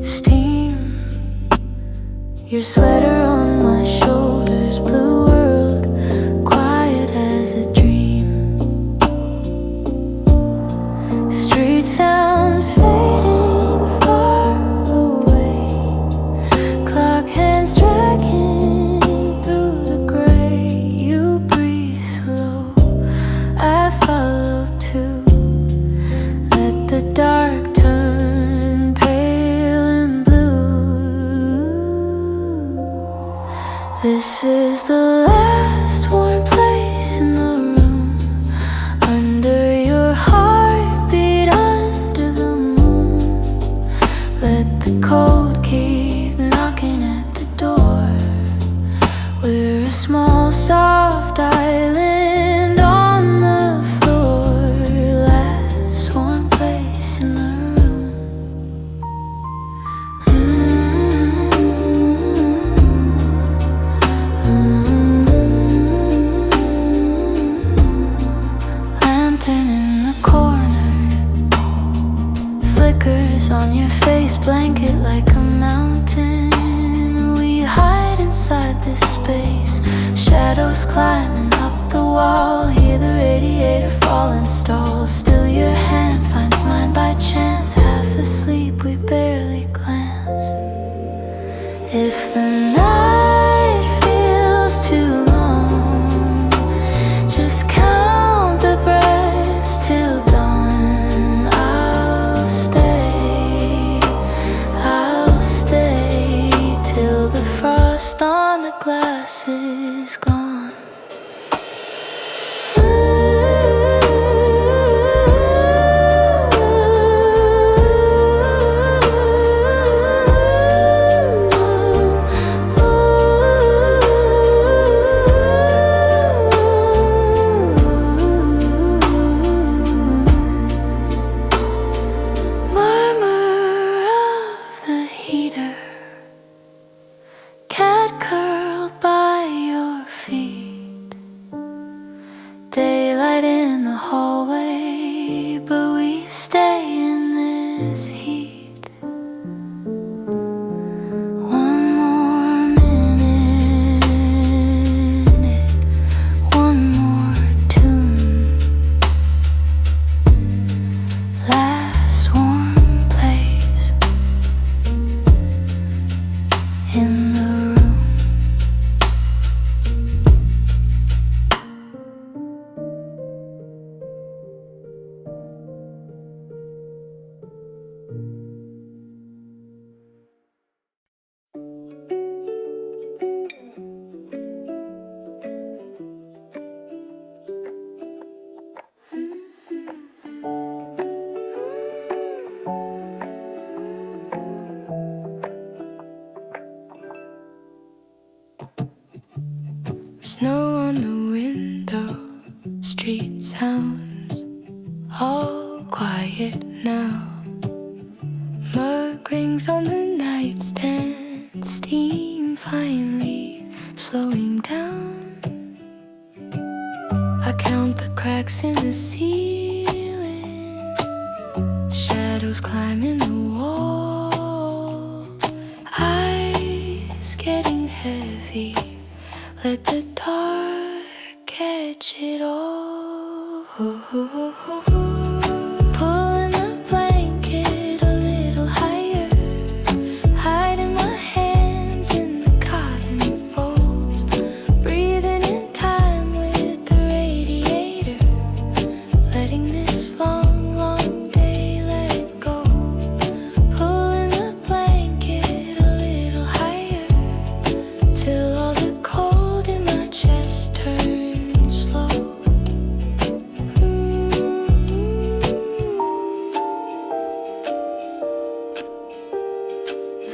steam, your sweater on my shoulders, blue world, quiet as a dream. Street sounds fading far away, clock hands dragging This is the last warm place in the room, under your heartbeat, under the moon. Let the cold keep knocking at the door. We're a small soft island on the floor, last warm place in the room. Lantern in the corner flickers on your face, blanket like a mountain. We hide inside this space, shadows climbing up the wall. Hear the radiator fall and stall. Still your hand finds mine by chance. Half asleep, we barely glance. If the night feels too long, just count the breaths till dawn. I'll stay till the frost on the glass is gone. Murmur of the heater, cat curled by your feet. Daylight in the hallway, but we stay in this heat. One more minute, one more tune. Last warm place in the room. Snow on the window, street sounds all quiet now. Mug rings on the nightstand, steam finally slowing down. I count the cracks in the ceiling, shadows climbing the wall. Eyes getting heavy, let the dark catch it all. Pulling the blanket a little higher, hiding my hands in the cotton folds, breathing in time with the radiator, letting this long, long day let go. Pulling the blanket a little higher, till all the cold in my chest turns slow.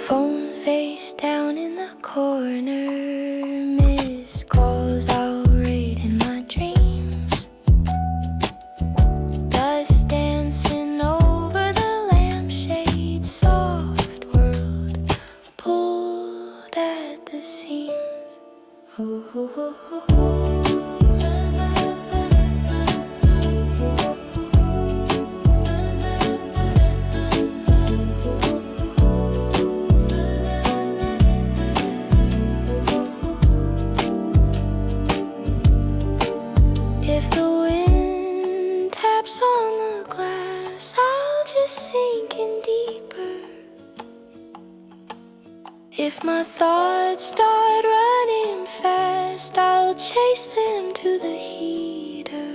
Phone face down in the corner, missed calls I'll read in my dreams. Dust dancing over the lampshade, soft world pulled at the seams. If the wind taps on the glass, I'll just sink in deeper. If my thoughts start running fast, I'll chase them to the heater.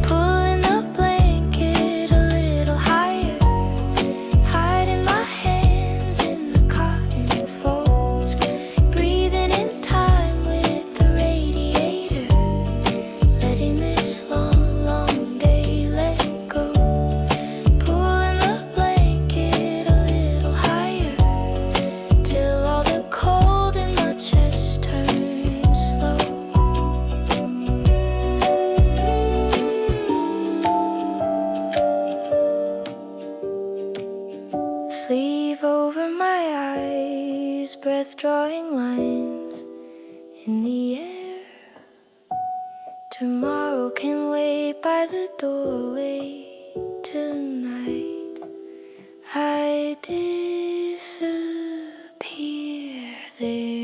Pulling the blanket a little higher, hiding my hands in the cotton. his breath drawing lines in the air. Tomorrow can wait by the doorway. Tonight I disappear there.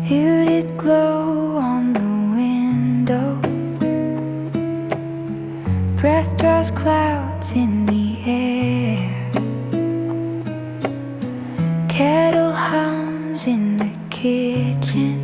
Muted glow on the window. Breath draws clouds in the air. Kettle hums in the kitchen.